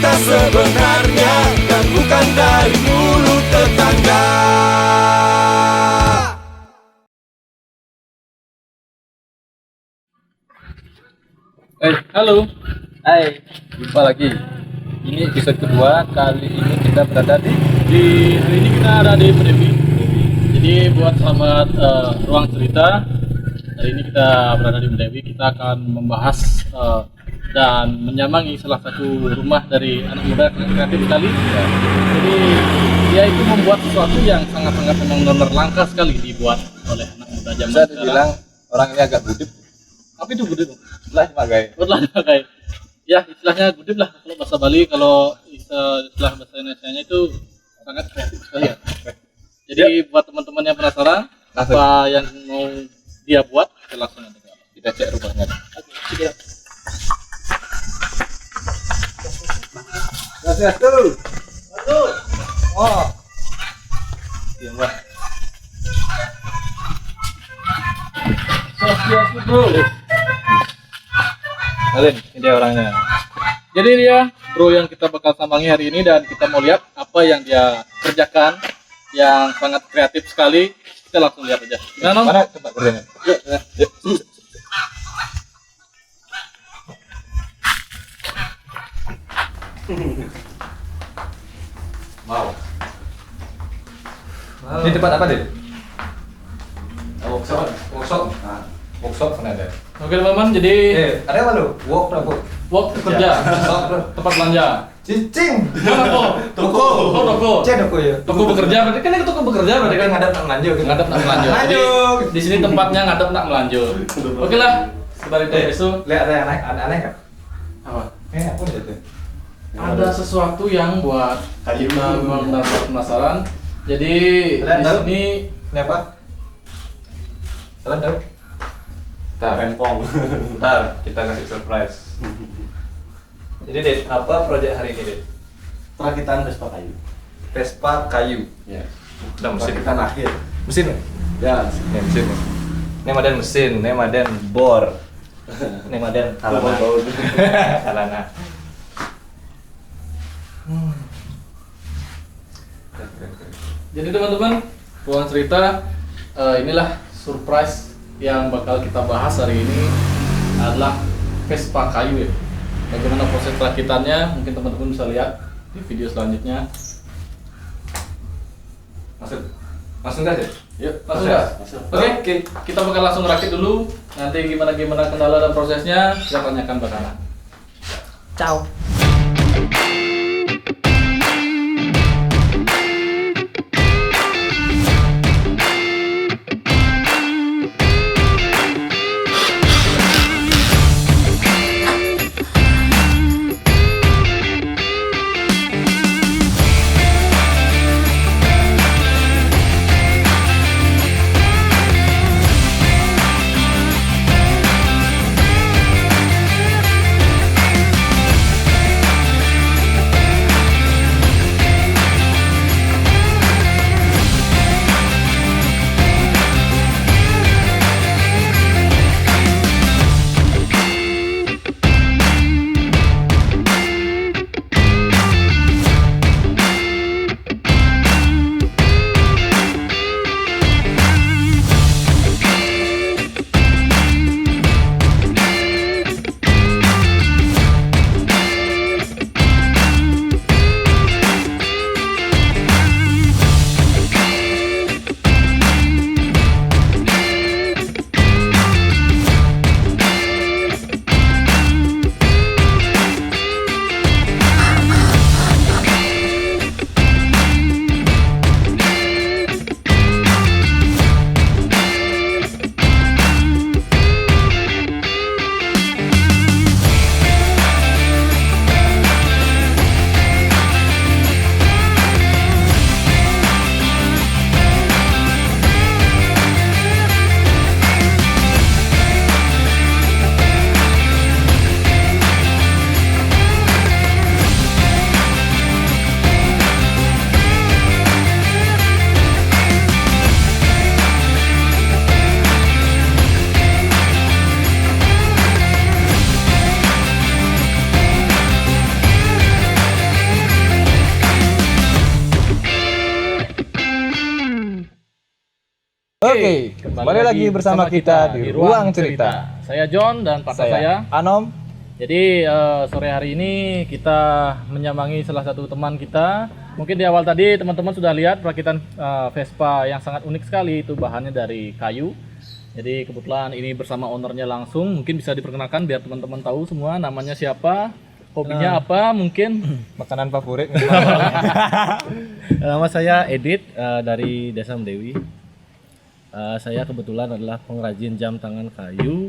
cinta sebenarnya, dan bukan dari mulut tetangga. Halo. Hai, jumpa lagi. Ini episode kedua. Kali ini kita berada hari ini kita ada di Medewi. Jadi buat sahabat ruang cerita, hari ini kita berada di Medewi. Kita akan membahas dan menyambangi salah satu rumah dari anak muda yang kreatif sekali. Jadi dia itu membuat sesuatu yang sangat-sangat memang benar langka sekali dibuat oleh anak muda zaman Bisa sekarang. dibilang orang ini agak budip. Apa itu gudeg? Lah sebagai Kayak ya istilahnya gudeg lah kalau bahasa Bali. Kalau istilah bahasa Indonesia-nya itu sangat kreatif sekali ya. Jadi buat teman-teman yang penasaran apa yang mau dia buat, kita langsung aja kita cek rumahnya. Gracias tuh. Oh. Iya, Mbak. Sosial bro. Alin, ini dia orangnya. Jadi dia bro yang kita bakal sambangi hari ini, dan kita mau lihat apa yang dia kerjakan yang sangat kreatif sekali. Kita langsung lihat aja. Gimana Nom? Mana tempat kerjanya? Yuk, Yuk. Mau. Ini tempat apa, Dit? Workshop. Workshop. Nah, workshop mana ada? Oke teman-teman, jadi Ada apa lu? Work apa? work kerja, tempat belanja. Cicing. Toko. Toko. Oh, toko. Cek toko ya. Toko bekerja, berarti kan ini toko bekerja, berarti kan ngadap nak melanjut. ngadep nak melanjut. Jadi, Lanjut. di sini tempatnya ngadep nak melanjut. Oke lah, sebagai itu Lihat ada yang aneh nggak? apa? Apa itu? Ada sesuatu yang buat kita memang benar-benar penasaran. Jadi di Lihat, sini Ini apa? Salam tahu? Rempong. Ntar kita kasih surprise. Jadi Dit, apa proyek hari ini Dit? Perakitan Vespa kayu. Vespa kayu. Ya. Udah mesin. Perakitan akhir. Mesin? Ya. Ini mesin. Ini maden mesin, ini maden bor. Ini maden halana. Halana. Jadi teman-teman, ruang cerita, inilah surprise yang bakal kita bahas hari ini adalah Vespa kayu ya. Bagaimana proses perakitannya, mungkin teman-teman bisa lihat di video selanjutnya. Masuk nggak sih? Yuk, langsung ya. Oke, kita bakal langsung rakit dulu. Nanti gimana kendala dan prosesnya kita tanyakan bakalan. Ciao. Oke, kembali lagi bersama kita di Ruang Cerita. Saya John dan partner saya. Anom. Jadi sore hari ini kita menyambangi salah satu teman kita. Mungkin di awal tadi teman-teman sudah lihat perakitan Vespa yang sangat unik sekali, itu bahannya dari kayu. Jadi kebetulan ini bersama ownernya langsung, mungkin bisa diperkenalkan biar teman-teman tahu semua namanya siapa, hobinya apa mungkin. Makanan favorit. Nama saya Edit dari Desa Mendewi. Saya kebetulan adalah pengrajin jam tangan kayu.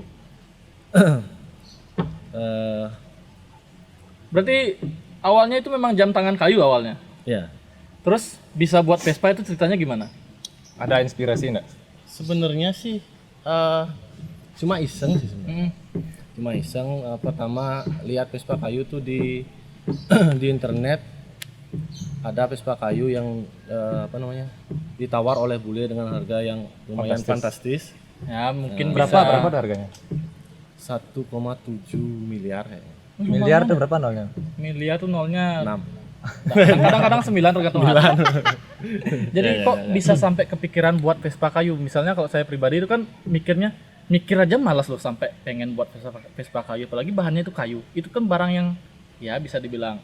Berarti awalnya itu memang jam tangan kayu awalnya. Ya, Terus bisa buat Vespa itu ceritanya gimana? Ada inspirasi enggak? sebenarnya sih cuma iseng sih sebenarnya. Cuma iseng. Pertama lihat Vespa kayu tuh di di internet. Ada Vespa kayu yang ditawar oleh bule dengan harga yang lumayan fantastis. Ya mungkin Berapa harganya? 1,7 miliar kayaknya. Miliar itu berapa nolnya? Miliar tuh nolnya 6. kadang-kadang 9 tergantung hati. Jadi kok bisa sampai kepikiran buat Vespa kayu? Misalnya kalau saya pribadi itu kan mikir aja malas loh sampai pengen buat Vespa kayu, apalagi bahannya itu kayu. Itu kan barang yang ya bisa dibilang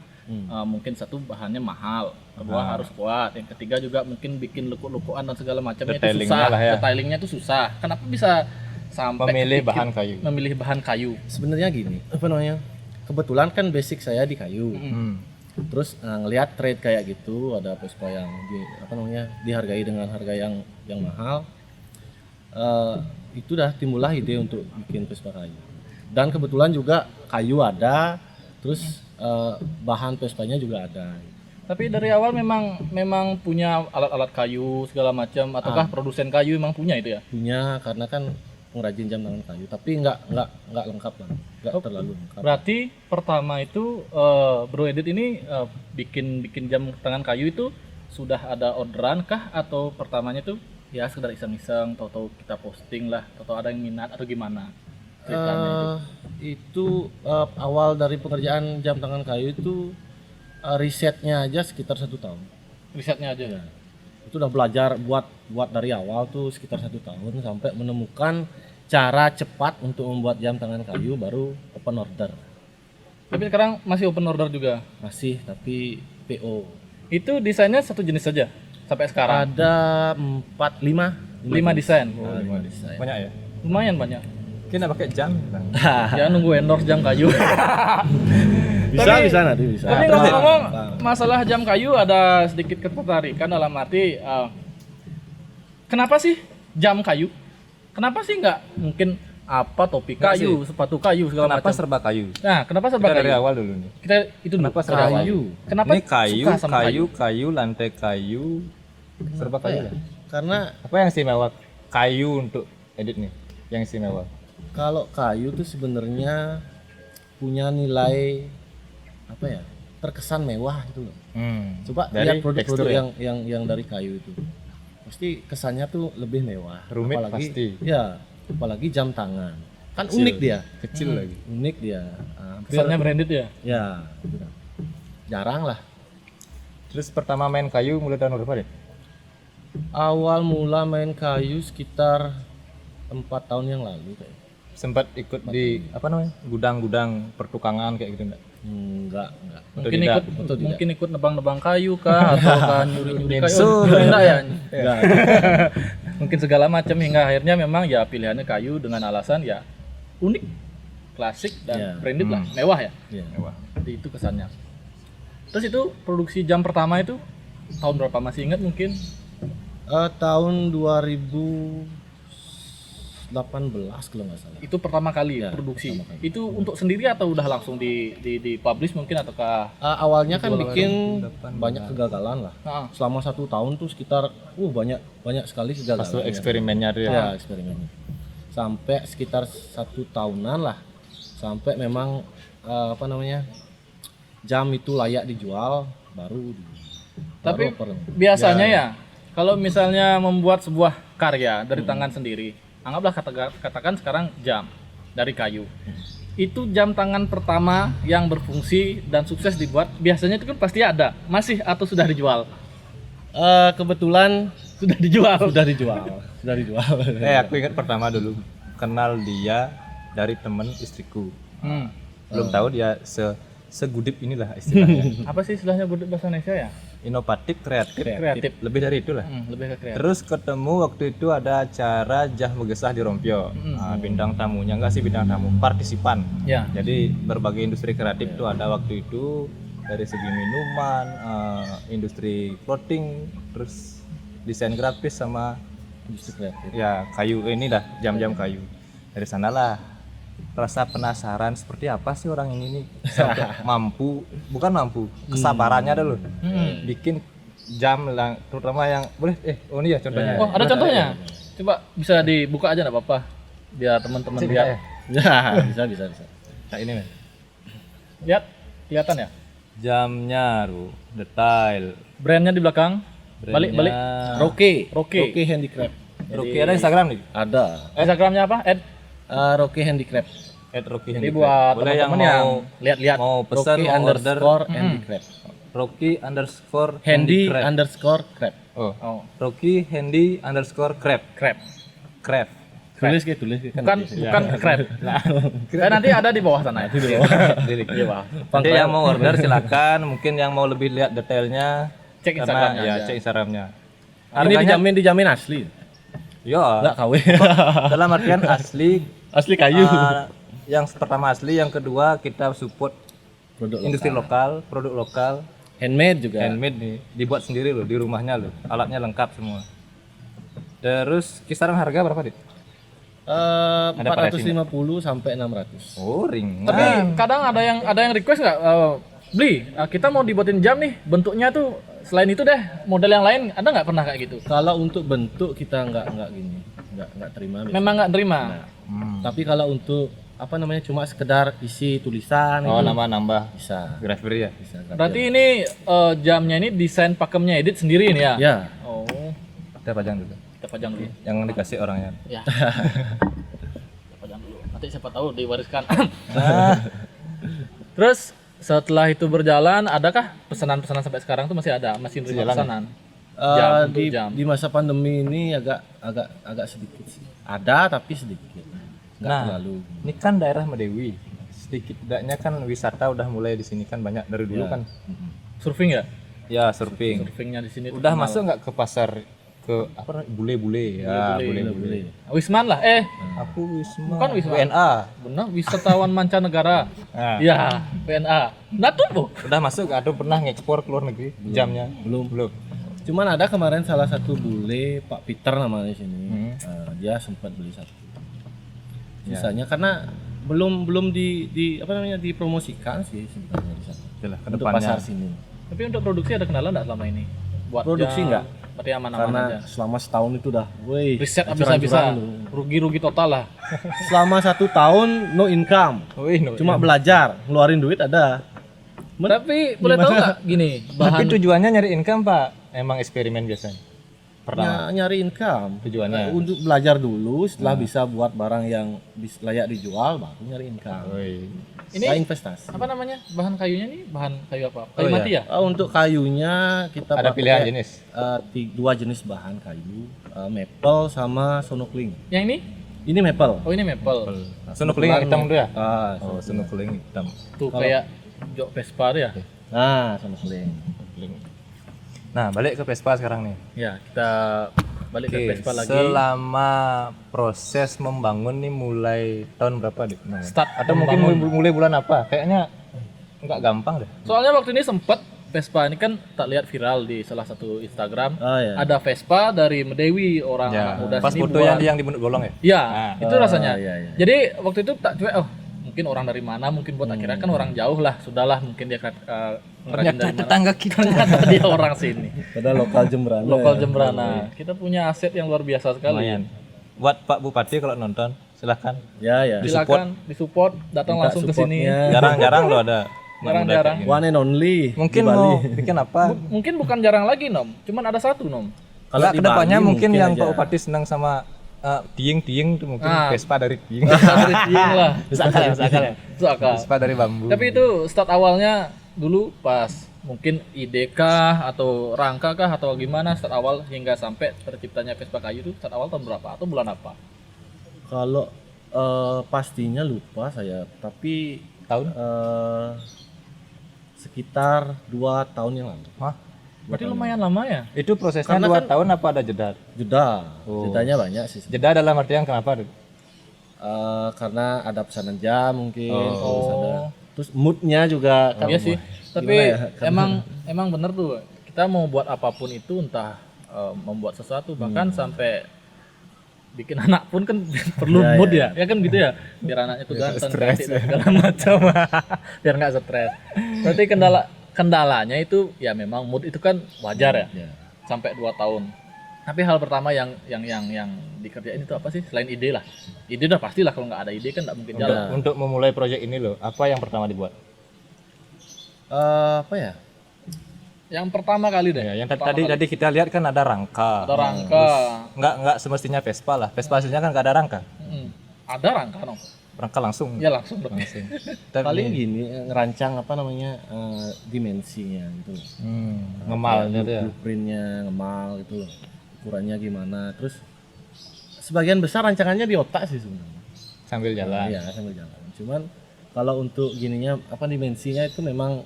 mungkin satu bahannya mahal, kedua harus kuat, yang ketiga juga mungkin bikin lekuk-lekukan dan segala macamnya itu susah. Detailingnya itu susah. Kenapa bisa sampai Memilih bahan kayu. Memilih bahan kayu. Sebenarnya gini, kebetulan kan basic saya di kayu. Terus ngelihat trade kayak gitu, ada Vespa yang dihargai dengan harga yang mahal. Itu dah timbullah ide untuk bikin Vespa kayu. Dan kebetulan juga kayu ada, terus bahan Vespanya juga ada. Tapi dari awal memang punya alat-alat kayu segala macam, ataukah produsen kayu memang punya itu ya? Punya, karena kan pengrajin jam tangan kayu, tapi nggak lengkap lah, nggak terlalu lengkap. Berarti pertama itu Bro Edit ini bikin jam tangan kayu itu sudah ada orderan kah, atau pertamanya tuh ya sekedar iseng-iseng, tahu-tahu kita posting lah, tahu-tahu ada yang minat atau gimana? Itu awal dari pengerjaan jam tangan kayu itu risetnya aja sekitar 1 tahun. Risetnya aja. Ya. Itu udah belajar buat dari awal tuh sekitar 1 tahun sampai menemukan cara cepat untuk membuat jam tangan kayu, baru open order. Tapi sekarang masih open order juga? Masih, tapi PO. Itu desainnya satu jenis saja sampai sekarang? Ada 5 desain. Oh, 5 desain. Banyak ya? Lumayan banyak. Kita pakai jam. Ya nunggu endorse jam kayu. Bisa nanti bisa. Tapi ngomong-ngomong masalah jam kayu, ada sedikit ketertarikan dalam arti kenapa sih jam kayu? Kenapa sih nggak mungkin topi kayu, sepatu kayu segala Kenapa macam? serba kayu? Nah, kenapa serba Kita kayu? dari awal dulu nih. Kita itu dulu. Kenapa serba kayu? Kenapa Ini kayu, suka sama kayu, lantai kayu, serba kayu lah. Karena Apa yang istimewa kayu untuk Edit nih? Yang istimewa? kalau kayu tuh sebenarnya punya nilai terkesan mewah gitu loh. Coba Dari lihat produk-produk tekstur ya? yang dari kayu itu, pasti kesannya tuh lebih mewah. Rumit pasti. Ya, apalagi jam tangan kan unik dia, Kecil lagi. unik dia. Kesannya branded ya? Ya, gitu kan. Jarang lah. Terus pertama main kayu mulai tahun berapa deh? Awal mula main kayu sekitar 4 tahun yang lalu kayak. Sempat ikut di gudang-gudang pertukangan kayak gitu enggak? Enggak. Mungkin ikut nebang-nebang kayu kah, atau kan nyuri-nyuri kayu? Enggak ya? Enggak. Mungkin segala macam, hingga akhirnya memang ya pilihannya kayu dengan alasan ya unik, klasik dan branded lah, mewah ya. Ya. Mewah. Jadi itu kesannya. Terus itu produksi jam pertama itu tahun berapa, masih ingat mungkin? Tahun 2018 kalau nggak salah. Itu pertama kali Ya, produksi. pertama kali. Itu untuk sendiri atau udah langsung di publish mungkin, ataukah? Awalnya kan bikin banyak kegagalan lah. Nah, Selama 1 tahun tuh sekitar banyak sekali kegagalan. Pas eksperimennya tuh ya. Ya, eksperimennya. Sampai sekitar 1 tahunan lah. Sampai memang jam itu layak dijual, baru tapi baru biasanya ya kalau misalnya membuat sebuah karya dari tangan sendiri, anggaplah katakan sekarang jam dari kayu. Itu jam tangan pertama yang berfungsi dan sukses dibuat, biasanya itu kan pasti ada, masih atau sudah dijual? kebetulan Sudah dijual. sudah dijual. Sudah dijual. Aku ingat pertama dulu kenal dia dari temen istriku. Belum tahu dia segudip inilah istilahnya. Apa sih istilahnya bahasa Indonesia ya? Inovatif, kreatif. Lebih dari itulah. Lebih ke kreatif. Terus ketemu waktu itu ada acara Jah Megesah di Rompio. Bintang tamunya enggak sih bintang tamu, partisipan. Ya. Jadi berbagai industri kreatif tuh ada waktu itu dari segi minuman, industri clothing, terus desain grafis sama Industri kreatif. ya kayu ini dah jam-jam kayu. Dari sanalah rasa penasaran seperti apa sih orang ini nih sampai bukan mampu kesabarannya dulu bikin jam terutama yang boleh ini ya contohnya. Oh, ada contohnya. Coba bisa dibuka aja enggak apa-apa biar teman-teman lihat. Ya, bisa. Nah ini men. Lihat, kelihatan ya? Jamnya detail. Brandnya di belakang. Balik. Roke Roke Handicraft. Rocky ada Instagram nih? Ada. Instagramnya apa? Roke Handicraft. Rocky Jadi buat boleh yang teman-teman yang mau lihat-lihat. mau pesan Roke mau order Handicraft. Rocky underscore Handy Crab. underscore crab. Oh, Rocky Handy underscore crab. crab. Tulis kan Bukan crab. Nanti ada di bawah sana ya. Di bawah. Nanti yang mau order silakan. Mungkin yang mau lebih lihat detailnya Cek karena Instagramnya ya aja. cek Instagramnya. Ini dijamin asli. Ya. Enggak KW. Dalam artian asli. Asli kayu. Yang pertama asli, yang kedua kita support Produk industri lokal, produk lokal, handmade juga. handmade nih, dibuat sendiri loh di rumahnya loh, alatnya lengkap semua. Terus kisaran harga berapa dit? 450 sampai 600. Oh ringan. Tapi kadang ada yang request nggak beli kita mau dibuatin jam nih bentuknya tuh selain itu deh model yang lain ada nggak pernah kayak gitu? Kalau untuk bentuk kita nggak gini, nggak terima. biasanya. Memang nggak terima. Tapi kalau untuk apa namanya cuma sekedar isi tulisan Oh itu nambah bisa. grafir ya. Bisa. Berarti ini jamnya ini desain pakemnya edit sendiri ini ya? Ya. Oh, Kita pajang dulu. kita pajang dulu. Yang dikasih orangnya. Ya. Kita pajang dulu. Nanti siapa tahu diwariskan. Terus setelah itu berjalan, adakah pesanan-pesanan sampai sekarang tuh masih ada, masih nerima pesanan? Untuk jam. Di masa pandemi ini agak sedikit sih. Ada tapi sedikit. Nggak terlalu. Ini kan daerah Medewi. Sedikit tidaknya kan wisata udah mulai di sini kan banyak dari dulu kan. Surfing ya? Ya surfing. Surfingnya di sini. Udah masuk nggak ke pasar ke apa bule-bule ya bule-bule. Wisman lah. Aku Wisma. Bukan Wisma. WNA. Benar, wisatawan mancanegara. Nah, Ya, WNA. Nah tuh, udah masuk atau pernah ngekspor ke luar negeri jamnya? Belum. Cuman ada kemarin salah satu bule Pak Peter namanya di sini. Dia sempat beli satu. Sisanya karena belum di apa namanya dipromosikan sih sebenarnya di sana. Yalah, ke Untuk depannya. pasar sini. Tapi untuk produksi ada kendala nggak selama ini? Buat Produksi jam, nggak? Berarti aman-aman Karena aja. selama setahun itu dah, woi. Riset hancur-hancuran habis-habisan. tuh. Rugi-rugi total lah. Selama 1 tahun no income. Wih, no. Cuma belajar, ngeluarin duit ada. Tapi boleh tahu nggak gini, Tapi bahan tujuannya nyari income Pak. Emang eksperimen biasanya. Pertama Nyari income tujuannya. untuk belajar dulu, setelah bisa buat barang yang layak dijual, baru nyari income. Woi. Ini Saya investasi. apa namanya? Bahan kayunya nih, bahan kayu apa? Kayu Oh, mati ya? Untuk kayunya kita Ada pakai, pilihan jenis. 2 jenis bahan kayu, maple sama sonokling. Yang ini? Ini maple. Oh, ini maple. Sunukling yang hitam tuh ya? Oh, Sunukling hitam. Tuh kayak jok Vespa tuh ya. nah sonokling. Nah, balik ke Vespa sekarang nih. Ya, kita balik ke Oke, Vespa lagi. selama proses membangun nih mulai tahun berapa Dik? Start Atau mungkin mulai bulan apa? Kayaknya nggak gampang deh. Soalnya waktu ini sempet Vespa ini kan tak lihat viral di salah satu Instagram. Oh ya. Ada Vespa dari Medewi orang Ya, anak muda pas sini foto buat. yang di Bundut Bolong ya? Ya, Nah. itu rasanya. iya. Jadi waktu itu tak cuek, mungkin orang dari mana, mungkin buat akhirnya kan orang jauh lah, sudahlah mungkin dia ngerajin dari mana. kita. Ternyata dia orang sini. Pada lokal Jemberana. Lokal Jemberana. Kita punya aset yang luar biasa sekali. Lumayan. Buat Pak Bupati kalau nonton, silahkan. Ya. Silakan disupport, datang Minta langsung ke sini. supportnya. Jarang-jarang loh ada. Jarang-jarang. One and only. Mungkin di Bali. mau bikin apa? Mungkin bukan jarang lagi, Nom. Cuman ada satu, Nom. Kalau Kalau di kedepannya Bali mungkin yang aja. Pak Bupati senang sama dieng-dieng itu mungkin Ah. Vespa dari dieng. Dari tiang lah. Bisa akal ya, bisa akal ya. Itu akal. Vespa dari bambu. Tapi itu start awalnya dulu pas mungkin ide kah atau rangka kah atau gimana start awal hingga sampai terciptanya Vespa kayu itu start awal tahun berapa atau bulan apa? Kalau pastinya lupa saya, tapi Tahun? Sekitar 2 tahun yang lalu. Hah? Berarti lumayan lama ya? Itu prosesnya Karena 2 kan- tahun apa ada jeda? Jeda, Oh. jedanya banyak sih. Jeda dalam artian kenapa? Karena ada pesanan jam mungkin, Oh. terus moodnya juga kan. Iya sih. Tapi Gimana ya? emang bener tuh kita mau buat apapun itu entah membuat sesuatu bahkan sampai bikin anak pun kan perlu Ya, mood ya, ya kan gitu ya biar anaknya tuh ganteng stres, cantik, dan segala macam biar nggak stres. Berarti kendalanya itu ya memang mood itu kan wajar ya Ya. sampai 2 tahun. Tapi hal pertama yang dikerjain itu apa sih selain ide lah? Ide udah pastilah kalau nggak ada ide kan nggak mungkin jalan. Untuk memulai proyek ini loh, apa yang pertama dibuat? Apa ya? Yang pertama kali deh. Ya, yang Pertama kali. tadi kita lihat kan ada rangka. Ada rangka. Nggak semestinya Vespa lah. Vespa aslinya kan nggak ada rangka. Ada rangka dong. Rangka langsung. Ya langsung dong. Langsung. Paling gini ngerancang apa namanya dimensinya gitu loh. Ngemalnya tuh ya. Blueprintnya ngemal gitu loh. Ukurannya gimana. Terus sebagian besar rancangannya di otak sih sebenarnya. Sambil jalan. Iya sambil jalan. Cuman kalau untuk gininya apa dimensinya itu memang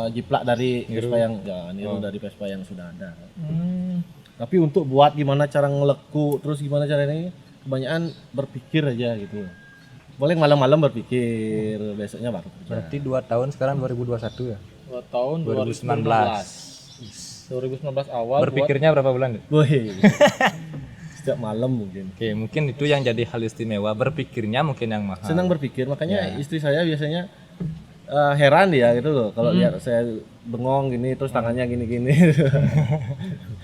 jiplak dari Vespa yang niru dari Vespa yang sudah ada. Tapi untuk buat gimana cara ngeleku terus gimana caranya kebanyakan berpikir aja gitu. Boleh malam-malam berpikir, besoknya baru kerja. Berarti 2 tahun sekarang 2021 ya. 2 tahun 2019 awal Berpikirnya berapa bulan? Woi. Setiap malam mungkin. Oke, mungkin itu yang jadi hal istimewa. Berpikirnya mungkin yang mahal. Senang berpikir, makanya istri saya biasanya heran dia gitu loh kalau lihat saya bengong gini terus tangannya gini-gini.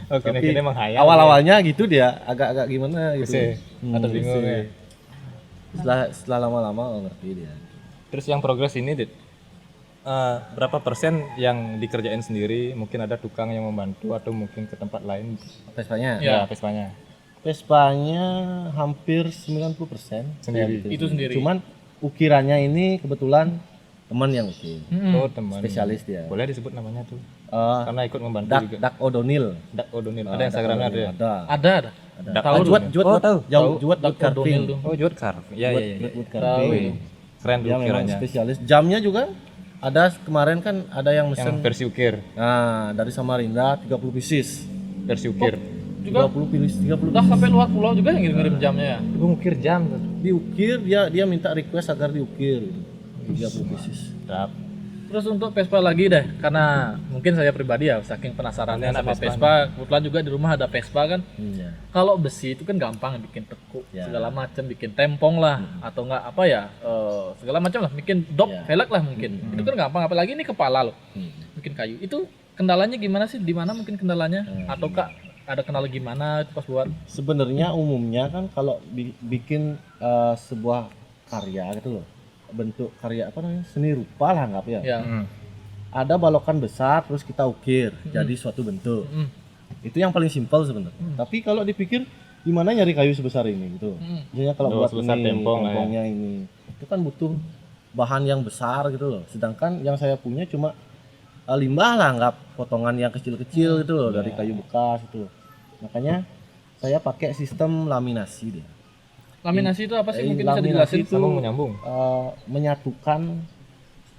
Oh, kini menghayal. Awal-awalnya gitu dia agak-agak gimana gitu. Atau bingung ya. Setelah lama-lama ngerti dia. Terus yang progres ini, Dit, berapa persen yang dikerjain sendiri? Mungkin ada tukang yang membantu atau mungkin ke tempat lain? Vespanya? Ya, Vespanya. Vespanya hampir 90% Sendiri. itu sendiri. Cuman ukirannya ini kebetulan teman yang ukir. Oh, teman. Spesialis dia. Boleh disebut namanya tuh? Eh, Karena ikut membantu Dak juga. Dak O'Donnell. Dak O'Donnell. Ada Instagramnya ada ya? Ada. Ada. Dak Tahu O'Donnell. Juat Oh, tahu. Juat Dak O'Donnell tuh. Oh, Juat Carve. Iya, iya, iya. Wood Tahu. carving. Keren tuh Dia memang ukirannya. spesialis. Jamnya juga ada kemarin kan ada yang Yang mesen. versi ukir, Nah, dari Samarinda 30 pieces. versi ukir. Juga 30 pieces, 30 udah sampai luar pulau juga yang ngirim jamnya ya. Gue ngukir jam tuh. diukir, dia minta request agar diukir gitu. 30 pieces. Sedap. Terus untuk Vespa lagi deh, karena mungkin saya pribadi ya saking penasarannya Anak sama Vespa Vespa. Kebetulan juga di rumah ada Vespa kan. Iya. Kalau besi itu kan gampang bikin tekuk Ya. segala macam, bikin tempong lah atau enggak apa ya segala macam lah, bikin dop, Ya. velg lah mungkin. Itu kan gampang, apalagi ini kepala loh, bikin kayu. Itu kendalanya gimana sih? Di mana mungkin kendalanya? Atau kak ada kendala gimana itu pas buat? Sebenarnya umumnya kan kalau bikin sebuah karya gitu loh, bentuk karya apa namanya, seni rupa lah anggap ya. Ya. Ada balokan besar terus kita ukir jadi suatu bentuk. Itu yang paling simpel sebenarnya. Tapi kalau dipikir gimana nyari kayu sebesar ini gitu. Misalnya kalau buat sebesar ini, tempong lah ya. tempongnya ini, itu kan butuh bahan yang besar gitu loh. Sedangkan yang saya punya cuma limbah lah, anggap potongan yang kecil-kecil gitu loh dari kayu bekas itu. Makanya saya pakai sistem laminasi dia. Laminasi itu apa sih? Mungkin bisa Laminasi dijelasin. itu Sambung menyambung. menyatukan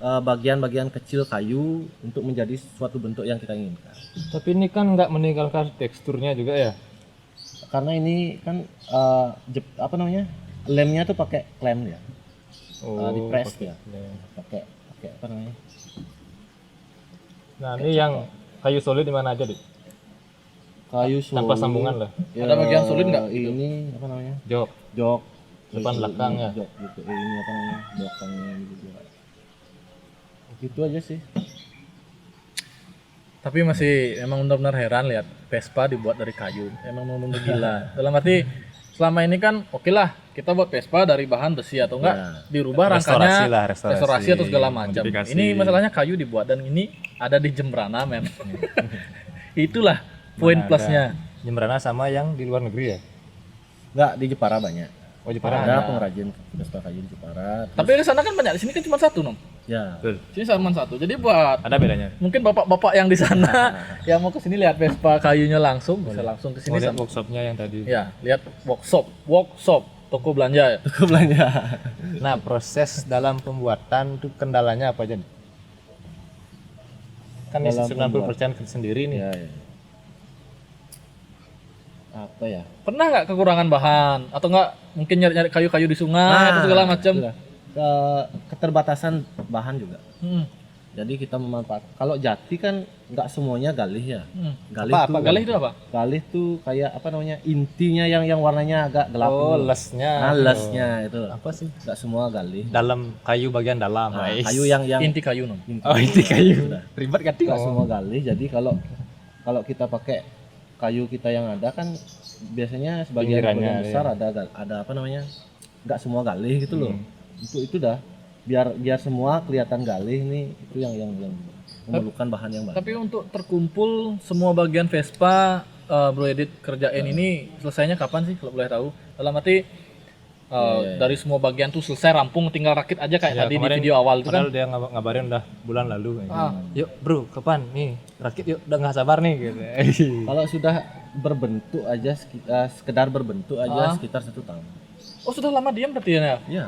bagian-bagian kecil kayu untuk menjadi suatu bentuk yang kita inginkan. Tapi ini kan nggak meninggalkan teksturnya juga ya. Karena ini kan apa namanya, lemnya tuh pakai klem ya, di press ya, pakai apa namanya. Nah, ini yang kayu solid di mana aja, Dik? Kayu Tanpa solid. sambungan lah. Ada bagian solid nggak? Ini apa namanya? Jok. Jok. Depan belakang ya? Jok gitu. Ini apa namanya? Belakangnya gitu juga. Gitu aja sih. Tapi masih emang benar-benar heran lihat Vespa dibuat dari kayu. Emang benar-benar gila. Dalam arti selama ini kan oke lah kita buat Vespa dari bahan besi atau enggak Ya. dirubah Restorasi rangkanya lah, restorasi, atau segala macam. modifikasi. Ini masalahnya kayu dibuat dan ini ada di Jembrana men. Itulah poin Mana plusnya. ada Jembrana sama yang di luar negeri ya? Enggak, di Jepara banyak. Oh, Jepara Ada pengrajin Vespa kayu di Jepara. Tapi di sana kan banyak, di sini kan cuma satu nom. Ya. Betul. Sini Salman 1. Jadi buat Ada bedanya. mungkin bapak-bapak yang di sana yang mau ke sini lihat Vespa kayunya langsung bisa langsung ke sini Mau lihat sama. workshopnya yang tadi. Ya, lihat workshop, toko belanja ya. Cukup belanja. Nah, proses dalam pembuatan itu kendalanya apa aja? nih? Kan ini Dalam 90% sendiri nih. Ya, ya. Apa ya? Pernah nggak kekurangan bahan atau nggak mungkin nyari kayu-kayu di sungai atau segala macam? itulah. Keterbatasan bahan juga. Hmm. Jadi kita memanfaatkan. Kalau jati kan nggak semuanya galih ya. Hmm. Galih Apa- tuh apa Galih itu apa? galih tuh kayak apa namanya? Intinya yang warnanya agak gelap. Oh, tuh. lesnya. Nah, lesnya itu. Apa sih? Nggak semua galih. Dalam kayu bagian dalam. Nah, Ais. kayu yang Inti kayu non. inti. Oh, inti kayu. Sudah. Ribet kan? Nggak semua galih. Jadi kalau kita pakai kayu kita yang ada kan biasanya sebagian Pinggirannya, besar ada apa namanya? Nggak semua galih gitu loh. Itu dah biar semua kelihatan galih nih itu yang memerlukan bahan yang baik. Tapi untuk terkumpul semua bagian Vespa Bro Edit kerjain ini selesainya kapan sih kalau boleh tahu? Dalam arti dari semua bagian tuh selesai rampung tinggal rakit aja kayak Ya, tadi di kemarin video awal itu kan. Padahal dia ngabarin udah bulan lalu. Kayak Ah. gitu. Yuk bro, kapan? Nih, rakit yuk, udah nggak sabar nih. Gitu. Kalau sudah berbentuk aja sekedar berbentuk aja Ah. sekitar 1 tahun. Oh, sudah lama diam berarti ya? Ya.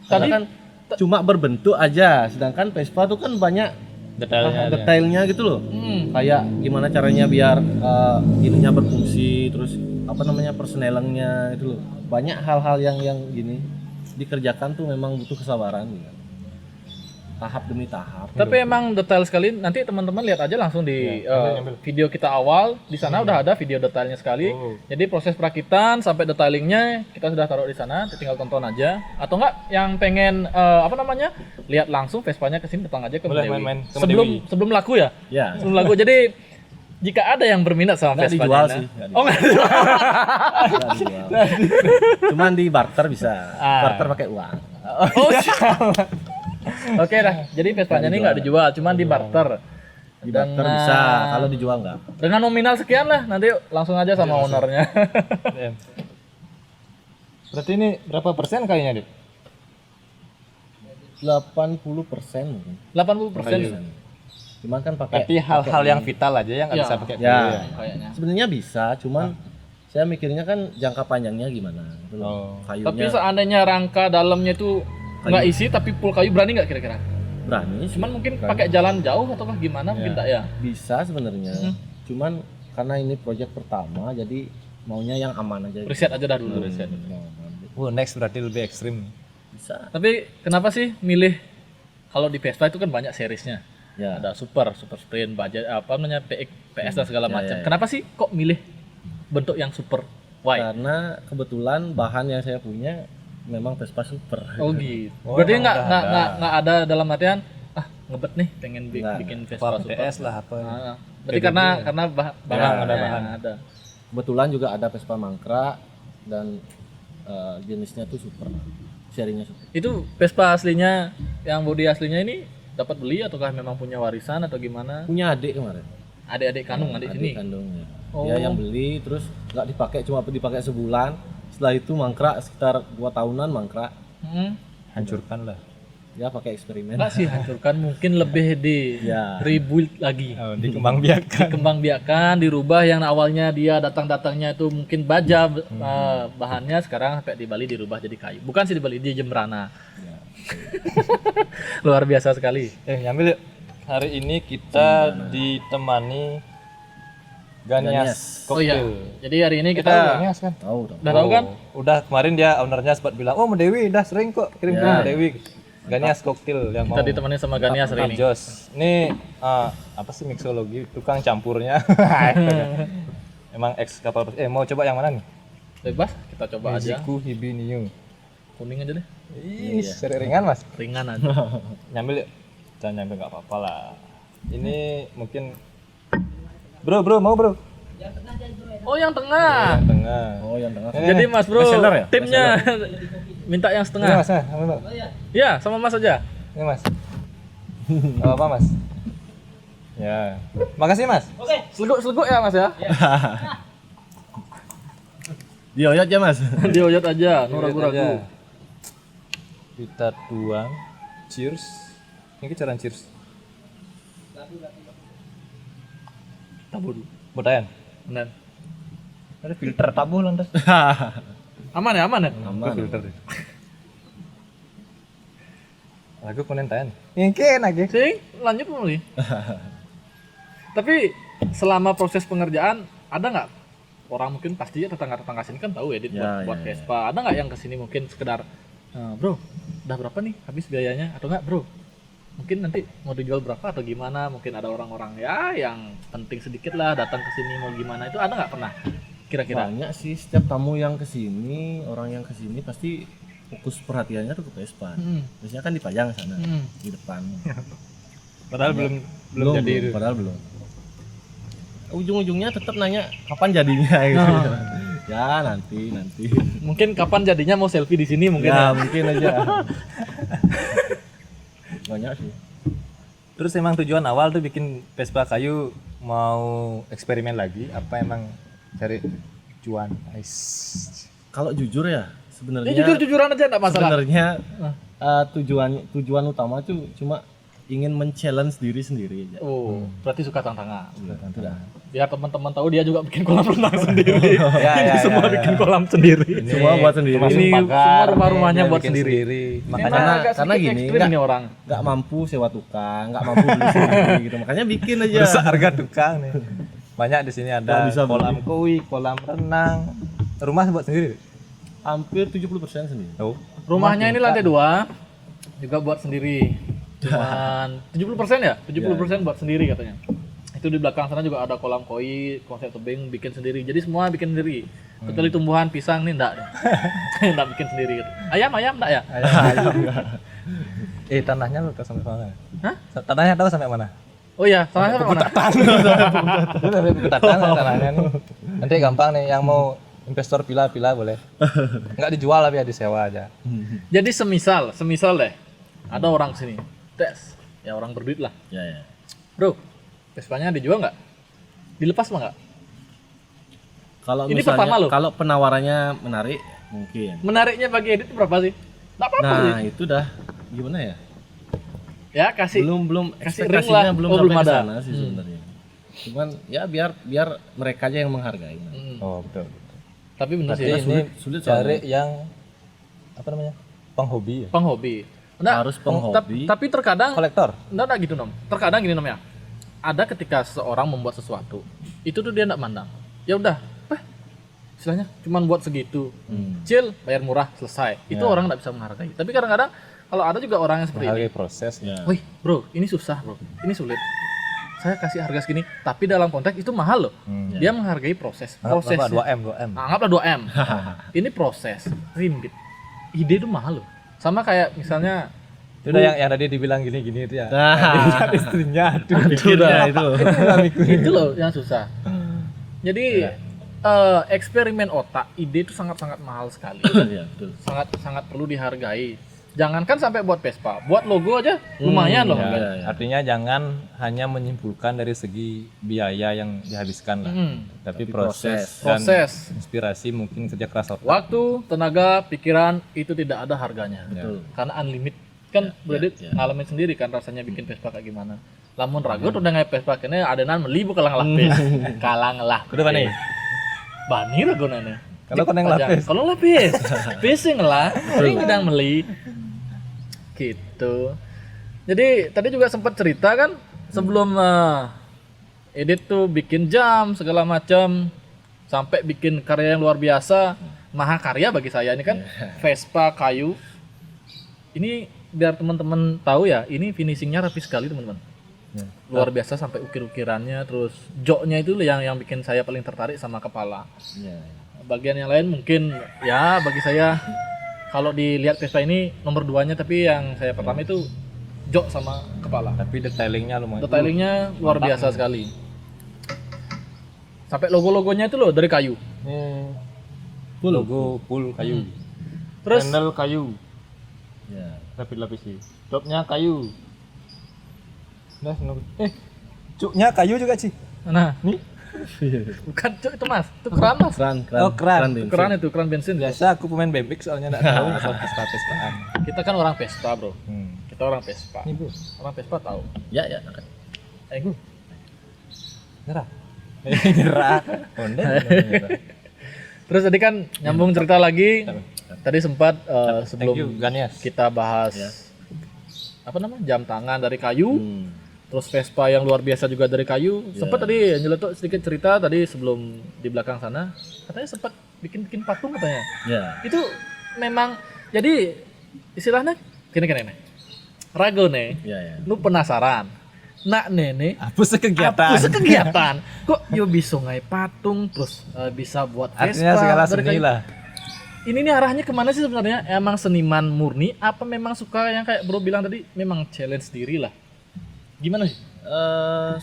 Tadi Karena kan cuma berbentuk aja, sedangkan Vespa tuh kan banyak Detailnya. ada. detailnya gitu loh. Kayak gimana caranya biar ininya berfungsi, terus apa namanya persnelengnya itu loh. Banyak hal-hal yang gini dikerjakan tuh memang butuh kesabaran gitu. Tahap demi tahap. Tapi emang detail sekali. Nanti teman-teman lihat aja langsung di ambil. video kita awal. Di sana udah ada video detailnya sekali. Oh. Jadi proses perakitan sampai detailingnya kita sudah taruh di sana. Tinggal tonton aja. Atau enggak yang pengen apa namanya lihat langsung Vespanya kesini datang aja ke Boleh Medewi. main-main ke Sebelum laku ya. Ya. Sebelum laku. Jadi jika ada yang berminat sama Nggak Vespanya, dijual sih, nggak Oh nggak dijual. Nggak dijual. Cuman di barter bisa. Barter pakai uang. Oh siap. Oke dah. Jadi Vespanya ini nggak dijual, cuman di barter. Di barter bisa, kalau dijual enggak. Dengan nominal sekian lah, nanti langsung aja sama ownernya. Em. Berarti ini berapa persen kayunya, Dit? 80% mungkin. 80%. Cuman kan pakai Berarti hal-hal yang vital aja yang nggak Ya. bisa pakai Ya. kayu Kayaknya. sebenarnya bisa, cuman saya mikirnya kan jangka panjangnya gimana gitu loh. Oh. Kayunya Tapi seandainya rangka dalamnya itu nggak isi tapi full kayu, berani nggak kira-kira? berani sih. Cuman mungkin pakai jalan jauh ataukah gimana mungkin tak ya? Bisa sebenarnya. Cuman karena ini proyek pertama jadi maunya yang aman aja. Riset aja dah dulu. Riset. Oh, next berarti lebih ekstrim. Bisa. Tapi kenapa sih milih kalau di Vespa itu kan banyak seriesnya? Ya. Ada super sprint, budget apa namanya PX, PS dan segala Ya, macam. ya, ya. Kenapa sih kok milih bentuk yang super? Why? Karena kebetulan bahan yang saya punya memang Vespa super. Oh gitu. Oh, Berarti emang nggak ada dalam artian ngebet nih pengen Nggak. bikin Vespa Apa super. PS lah apa. Ah, berarti karena Bahan, ada ya, bahan. ada. Kebetulan juga ada Vespa Mangkrak dan jenisnya tuh super. Serinya super. Itu Vespa aslinya yang bodi aslinya ini dapat beli ataukah memang punya warisan atau gimana? Punya adik kemarin. Adik-adik kandung adik sini. Kandungnya. Oh. Dia yang beli terus nggak dipakai, cuma dipakai sebulan. Setelah itu mangkrak sekitar 2 tahunan mangkrak. Hancurkan lah. Ya pakai eksperimen. Enggak sih hancurkan, mungkin lebih di Ya. rebuild lagi. Oh, dikembangbiakan. Kembang biakan, dirubah yang awalnya dia datang-datangnya itu mungkin baja bahannya, sekarang sampai di Bali dirubah jadi kayu. Bukan sih di Bali, di Jembrana. Luar biasa sekali. Nyambil yuk. Hari ini kita ditemani Ganias Oh iya. Cocktail. Jadi hari ini Kita kita Ganias kan? Tahu dong. udah tahu kan? Udah kemarin dia ownernya sempat bilang, "Oh, Dewi udah sering kok kirim-kirim Ya. ke Dewi." Ganias Cocktail yang mau. Kita ditemani sama Ganias hari ini. Jos. Ini apa sih mixologi, tukang campurnya. Emang ex kapal mau coba yang mana nih? Bebas, kita coba aja. Miziku Hibiniu. Kuning aja deh. Ih, seri ringan Mas. Ringan aja. Nyambil yuk. Jangan nyambil nggak apa-apa lah. Ini mungkin Bro, mau bro? Oh, yang tengah. Yang tengah. Oh, yang tengah. Jadi Mas Bro, Bestseller ya? timnya minta yang Ini setengah. Mas, ambil Mas. Ya, sama Mas aja. Ini Mas. Gak apa Mas? Ya. Makasih Mas. Seluguk ya Mas ya. Dioyot ya, Mas. Dioyot aja, Lihat ragu-ragu. aja. Kita tuang. Cheers. Ini cara cheers. Tabu dulu. Botayan. Benar. Ada filter tabuh lantas. Aman ya? Aman. Filter. Lagu konen tayan. Mungkin lagi. Sing, lanjut mulai. Tapi selama proses pengerjaan ada nggak orang mungkin pastinya tetangga-tetangga sini kan tahu edit buat Vespa. Ada nggak yang kesini mungkin sekedar bro, udah berapa nih habis biayanya atau nggak bro? Mungkin nanti mau dijual berapa atau gimana? Mungkin ada orang-orang ya yang penting sedikit lah datang ke sini mau gimana itu ada nggak pernah? Kira-kira? Banyak sih setiap tamu yang kesini, orang yang kesini pasti fokus perhatiannya tuh ke Vespa. Biasanya kan dipajang sana di depan. Padahal belum jadi itu. Padahal belum. Ujung-ujungnya tetap nanya kapan jadinya gitu. Ya nanti. Mungkin kapan jadinya mau selfie di sini mungkin Ya ya? mungkin aja. Banyak sih. Terus emang tujuan awal tuh bikin Vespa kayu mau eksperimen lagi apa emang cari cuan? Kalau jujur ya sebenarnya. Ya jujur-jujuran aja enggak masalah. Sebenarnya tujuan utama tuh cuma ingin men-challenge diri sendiri aja. Oh, berarti suka tantangan. Sudah. Biar teman-teman tahu dia juga bikin kolam renang sendiri. Ya, Semua ya. bikin kolam sendiri. Semua buat sendiri. Ini semua rumah-rumahnya dia buat bikin sendiri. Makanya Karena gini, ekstrim ini orang. nggak mampu sewa tukang, nggak mampu beli sendiri gitu. Makanya bikin aja. besar harga tukang nih. Banyak di sini ada Nggak bisa kolam koi, kolam renang. Rumah buat sendiri. Hampir 70% sendiri. Oh. Rumahnya ini lantai 2 juga buat sendiri. Cuman 70% ya? 70% buat sendiri katanya. Itu di belakang sana juga ada kolam koi, konsep tebing bikin sendiri. Jadi semua bikin sendiri. Kecuali tumbuhan pisang nih enggak. Enggak bikin sendiri gitu. Ayam enggak ya? Tanahnya lu tahu sampai mana? Hah? Tanahnya tahu sampai mana? Oh iya, tanahnya sampai mana? Itu dari Bukutatan tanahnya nih. Nanti gampang nih yang mau investor pila-pila boleh. Enggak dijual tapi ya disewa aja. Jadi semisal deh ada orang sini tes, ya orang berduit lah. Ya. Bro, Vespanya dijual nggak? Dilepas mah nggak? Kalau Ini misalnya pertama loh. kalau penawarannya menarik mungkin. Menariknya bagi edit berapa sih? Nggak apa-apa sih. Nah, itu dah gimana ya? Ya kasih. Belum kasih ring ekspektasinya lah. belum Oh, sampai belum ke ada. sana sih sebenarnya. Cuman ya biar mereka aja yang menghargai. Oh, betul. Tapi bener Berarti sih. ini sulit cari yang apa namanya? Penghobi ya? Penghobi. Nggak, Harus penghobi. Tapi terkadang Kolektor. enggak gitu nom. Terkadang gini nom ya. Ada ketika seseorang membuat sesuatu, itu tuh dia enggak mandang. Ya udah, istilahnya cuman buat segitu. Chill, bayar murah, selesai. Itu orang enggak bisa menghargai. Tapi kadang-kadang kalau ada juga orang yang seperti ini. Menghargai proses. Ya. Wih, bro, ini susah, bro. Ini sulit. Saya kasih harga segini, tapi dalam konteks itu mahal loh. Dia menghargai proses. Prosesnya Prosesnya. 2M. Anggaplah 2M. Ini proses, rimbit. Ide itu mahal loh. Sama kayak misalnya Itu udah yang tadi dibilang gini-gini itu ya. Nah, Istrinya aduh. bikinnya itu. itu loh yang susah. Jadi eksperimen otak, ide itu sangat-sangat mahal sekali. Iya, betul. Sangat perlu dihargai. Jangankan sampai buat Vespa, buat logo aja lumayan loh. Ya. Artinya jangan hanya menyimpulkan dari segi biaya yang dihabiskan lah. Tapi proses dan Proses, inspirasi mungkin kerja keras otak. waktu, tenaga, pikiran itu tidak ada harganya. Betul. Karena unlimited kan beredit ngalamin sendiri kan rasanya bikin Vespa kayak gimana. Lamun ragu udah ngai Vespa kene adenan meli bu kalang lapis. Kalang lah. Kudu bani. Bani ragu nane. Kalau kena yang lapis. Kalau lapis. Pising lah. Ini sedang meli. Gitu. Jadi tadi juga sempat cerita kan sebelum edit tuh bikin jam segala macam sampai bikin karya yang luar biasa, mahakarya bagi saya ini kan Vespa kayu. Ini biar teman-teman tahu ya, ini finishingnya rapi sekali teman-teman. Luar biasa sampai ukir-ukirannya, terus joknya itu yang bikin saya paling tertarik sama kepala. Bagian yang lain mungkin ya bagi saya kalau dilihat Vespa ini nomor 2-nya, tapi yang saya pertama itu jok sama kepala. Tapi detailingnya lumayan. Detailingnya luar biasa sekali. Sampai logo-logonya itu loh dari kayu. Logo full kayu. Terus Handle kayu. Ya. Lapis-lapis. Topnya kayu. Nah, cuknya kayu juga sih. nah, nih bukan cuk itu mas, itu keran mas. Keran Oh, Keran itu keran bensin. Biasa aku pemain BMX soalnya enggak tahu soal Vespa-Vespaan. Kita kan orang Vespa bro. Kita kita orang Vespa. Nih bu, Orang Vespa tahu. Ya. Bu. nyerah. Nyerah. Honda nyerah. Terus tadi kan nyambung cerita lagi. Tadi sempat Thank you, sebelum Ganyas. kita bahas apa namanya jam tangan dari kayu. Terus Vespa yang luar biasa juga dari kayu. Sempat tadi nyeletuk sedikit cerita tadi sebelum di belakang sana. Katanya sempat bikin patung katanya. Ya. Itu memang jadi istilahnya gini nih. Rago nih. Ya. Lu penasaran. Nak nene Hapus kegiatan. apa kegiatan? Kok yo bisa ngai patung terus bisa buat Vespa. Artinya segala dari seni kayu. lah. Ini nih arahnya kemana sih sebenarnya? Emang seniman murni apa memang suka yang kayak bro bilang tadi memang challenge diri lah? Gimana sih?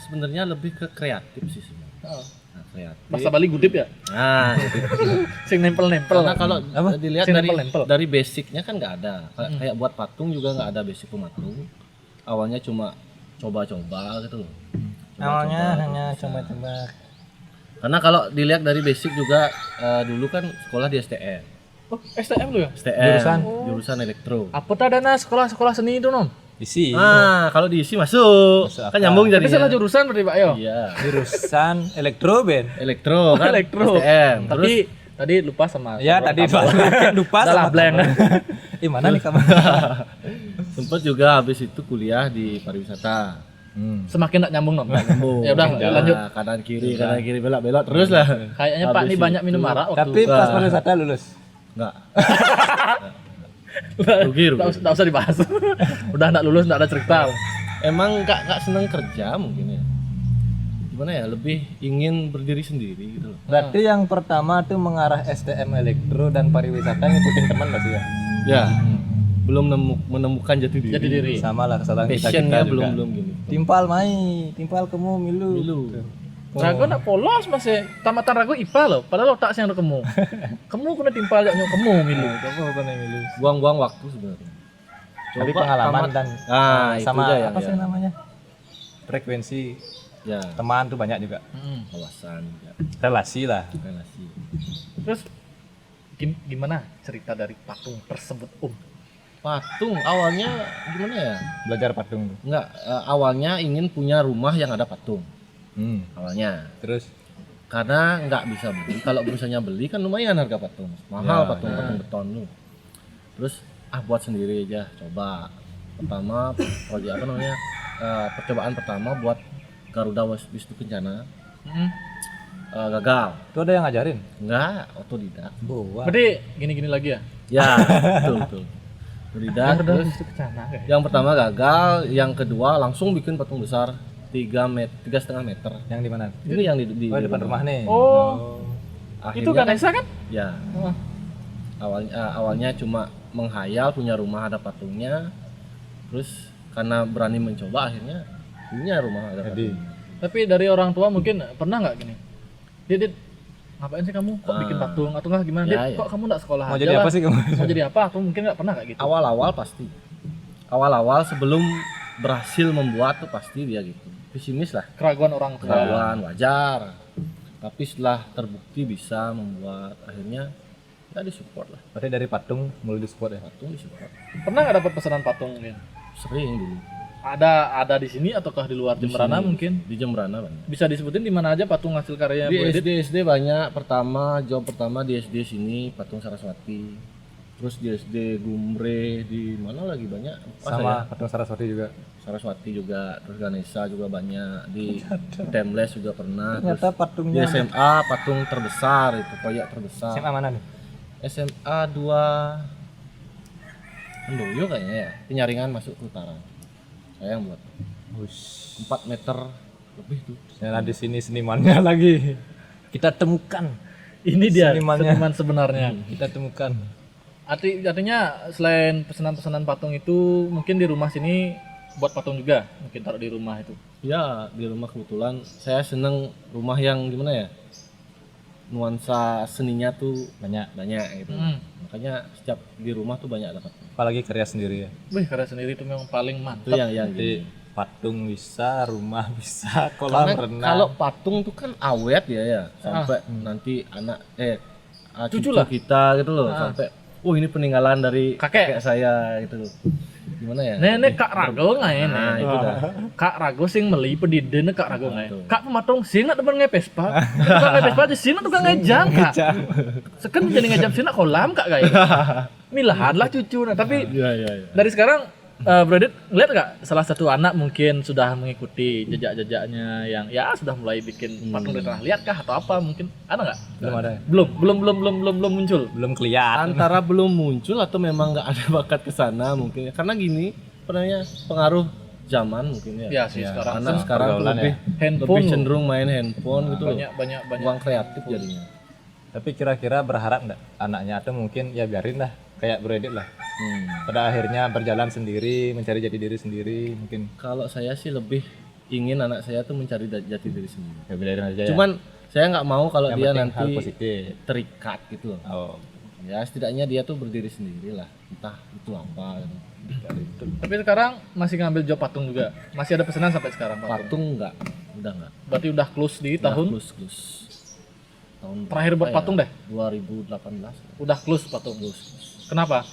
Sebenarnya lebih ke kreatif sih sebenarnya. Nah, kreatif. Bahasa Bali gudip ya? Nah, Sing nempel-nempel. karena kalau dilihat Sing dari nempel-nempel. dari basicnya kan nggak ada. Kayak buat patung juga nggak ada basic pematung. Awalnya cuma coba-coba gitu loh. Awalnya Coba-coba, hanya terus coba-coba. Karena kalau dilihat dari basic juga dulu kan sekolah di STM. Oh, STM lu ya? STM jurusan elektro. Apa tak dana sekolah-sekolah seni itu nom? Isi. Kalau diisi masuk. Masuk Kan akal. nyambung Tapi salah jadinya. jurusan berarti Pak Yo? Iya. Jurusan elektro Ben. Elektro kan. Elektro. STM. Tapi tadi lupa sama Ya tadi lupa Salah sama blank. Ih mana nih kamu? Sempat juga habis itu kuliah di pariwisata. Semakin tak nyambung nom. Nyambung. Ya udah lanjut. Kanan kiri belok terus lah. Kayaknya Pak Habis ini banyak itu- minum arak waktu. Tapi pas pariwisata lulus. Enggak. Rugi. Tak usah dibahas. Udah enggak lulus enggak ada cerita. Emang enggak seneng kerja mungkin ya. Gimana ya, lebih ingin berdiri sendiri gitu loh. Berarti yang pertama tuh mengarah STM elektro dan pariwisata ngikutin teman pasti ya. Ya. Belum menemukan jati diri. Jadi diri. Sama lah kesalahan kita Passionnya juga. belum gini. Timpal timpal kamu milu. Rago nak polos masih tamatan Rago IPA loh. Padahal otak sih yang kamu. Kamu kena timpal jak kamu milu. Kamu bukan yang milu. Buang-buang waktu sebenarnya. Tapi pengalaman tamat. dan itu sama aja yang apa sih namanya? Frekuensi ya, teman tuh banyak juga. kawasan ya, Relasi lah. relasi. Terus gimana cerita dari patung tersebut Patung awalnya gimana ya? Belajar patung tuh. Enggak, awalnya ingin punya rumah yang ada patung. Awalnya. Terus Karena nggak bisa beli. Kalau misalnya beli kan lumayan harga patung. Mahal Ya, patung beton lu. Terus buat sendiri aja, coba. Pertama proyek apa namanya? Percobaan pertama buat Garuda Wisnu Kencana. Gagal. itu ada yang ngajarin? Enggak, otodidak. Boa. Berarti gini-gini lagi ya? Ya, betul. Otodidak. Terus yang pertama gagal, yang kedua langsung bikin patung besar 3,5 meter. Yang di mana? Ini yang di Oh, di depan rumah nih. Oh, Akhirnya itu Ganesha kan? Ya. Awalnya cuma menghayal punya rumah ada patungnya. Terus karena berani mencoba akhirnya punya rumah ada Jadi patungnya. Tapi dari orang tua mungkin pernah nggak gini? Dit, ngapain sih kamu kok bikin patung atau nggak gimana? Ya, Dit, kok kamu nggak sekolah mau aja jadi lah? apa sih kamu? Mau jadi apa? Atau mungkin nggak pernah kayak gitu? Awal-awal pasti. Awal-awal sebelum berhasil membuat tuh pasti dia gitu. Pesimis lah. Keraguan orang tua. Keraguan wajar. Tapi setelah terbukti bisa membuat akhirnya ya disupport lah. Berarti dari patung mulai di spot ya. Patung disupport. Pernah nggak dapat pesanan patung mungkin? Sering dulu. Ada di sini ataukah di luar Jemberana sini, mungkin? Di Jemberana banyak. Bisa disebutin di mana aja patung hasil karyanya Di Bu Edit? SD banyak. Job pertama di SD sini patung Saraswati. Terus di SD Gumbre, di mana lagi banyak. Sama patung Saraswati juga. Saraswati juga, terus Ganesha juga banyak. Di Temles juga pernah. Ternyata Terus di patungnya SMA patung terbesar itu, proyek terbesar. SMA mana nih? SMA 2 Handoyo kayaknya ya. Penyaringan masuk ke utara. Saya yang buat 4 meter lebih tuh. Ya di sini senimannya lagi. Kita temukan. Ini dia Senimannya. seniman sebenarnya. Kita temukan. Artinya selain pesanan-pesanan patung itu mungkin di rumah sini buat patung juga, mungkin taruh di rumah itu. Ya, di rumah kebetulan saya seneng rumah yang gimana ya? Nuansa seninya tuh banyak gitu. Makanya setiap di rumah tuh banyak dapat. Apalagi karya sendiri ya. Wih, karya sendiri itu memang paling Itu mantap. yang Jadi gini. patung bisa, rumah bisa, kolam Karena renang. kalau patung tuh kan awet ya sampai nanti anak cucu lah. kita gitu loh sampai ini peninggalan dari Kakek. saya gitu. gimana ya? Nenek Kak Rago nggak ya? Nah, itu dah. Kak Rago sing meli pediden Kak Rago nggak ya? Betul. Kak pematong sing nak depan ngai Vespa. Tukang ngai Vespa di sini tukang ngejam Kak. Seken jadi ngejam sini kolam Kak gaya. Milahan lah cucu. Nah, tapi Iya. dari sekarang Bro Dit ngeliat nggak salah satu anak mungkin sudah mengikuti jejak-jejaknya yang ya sudah mulai bikin patung dari tanah liat kah atau apa mungkin ada nggak? Belum ada. Belum muncul. Belum kelihatan. Antara belum muncul atau memang nggak ada bakat ke sana mungkin ya. Karena gini, pengaruh zaman mungkin ya. Ya sih Ya, sekarang Anak sekarang tuh pergaulan lebih handphone cenderung main handphone gitu loh. banyak Uang kreatif jadinya. Tapi kira-kira berharap enggak anaknya atau mungkin ya biarin lah kayak Bro Edit lah. Pada akhirnya berjalan sendiri, mencari jati diri sendiri mungkin. Kalau saya sih lebih ingin anak saya tuh mencari jati diri sendiri. Ya biarin aja ya. Cuman saya nggak mau kalau yang dia penting nanti hal positif. terikat gitu loh. Oh. Ya setidaknya dia tuh berdiri sendiri lah. Entah itu apa. tapi sekarang masih ngambil job patung juga masih ada pesanan sampai sekarang patung. Patung udah enggak. Berarti udah close di tahun Plus. Tahun terakhir buat berapa patung ya? deh 2018. udah close patung kenapa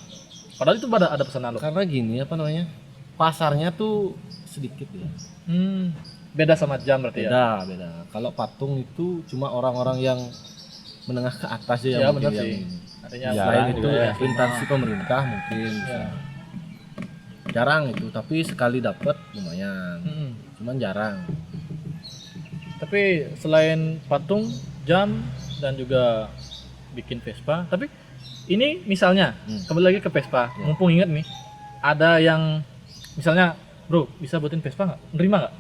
padahal itu ada pesanan lo Karena gini apa namanya? Pasarnya tuh sedikit ya. beda sama jam berarti ya Beda. Kalau patung itu cuma orang-orang yang menengah ke atas ya, ya yang benar mungkin sih yang artinya Ya, selain jarang itu juga ya. instansi pemerintah mungkin Ya. jarang itu, tapi sekali dapat lumayan. Mm-mm. Cuman jarang. Tapi selain patung, jam dan juga bikin Vespa, tapi ini misalnya kembali lagi ke Vespa, mumpung inget nih, ada yang misalnya, bro bisa buatin Vespa nggak? Nerima nggak?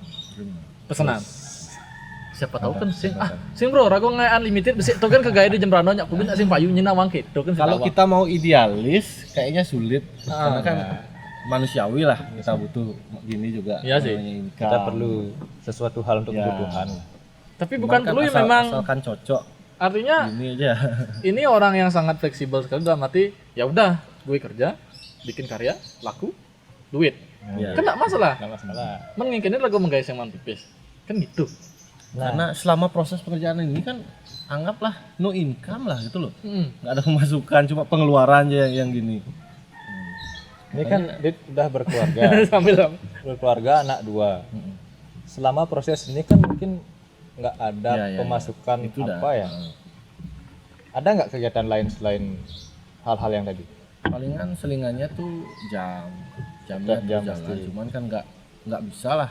Pesanan? Siapa tahu kan sing bro, ragu nggak unlimited, besi itu kan ke gaya di Jembrano nyak kubin sing payu nyina wang gitu kan. Kalau kita mau idealis kayaknya sulit karena kan manusiawi lah, kita butuh gini juga. Iya sih. namanya income. Kita perlu sesuatu hal untuk Ya. kebutuhan. tapi Cuman bukan kan dulu yang memang asalkan cocok artinya ini aja. ini orang yang sangat fleksibel sekali dalam arti ya udah gue kerja bikin karya laku duit Ya. kan nggak masalah Nggak masalah. mengingkini lagu menggais yang mantipis kan gitu. Karena selama proses pekerjaan ini kan anggaplah no income lah gitu loh. Mm. Nggak ada pemasukan, cuma pengeluaran aja yang gini. Ini kan Dit udah berkeluarga. sambil Berkeluarga anak 2. Selama proses ini kan mungkin nggak ada Ya. pemasukan Itu dah. apa ya? Ada nggak kegiatan lain selain hal-hal yang tadi? Palingan selingannya tuh jamnya Jam tuh pasti. jalan, cuman kan nggak bisa lah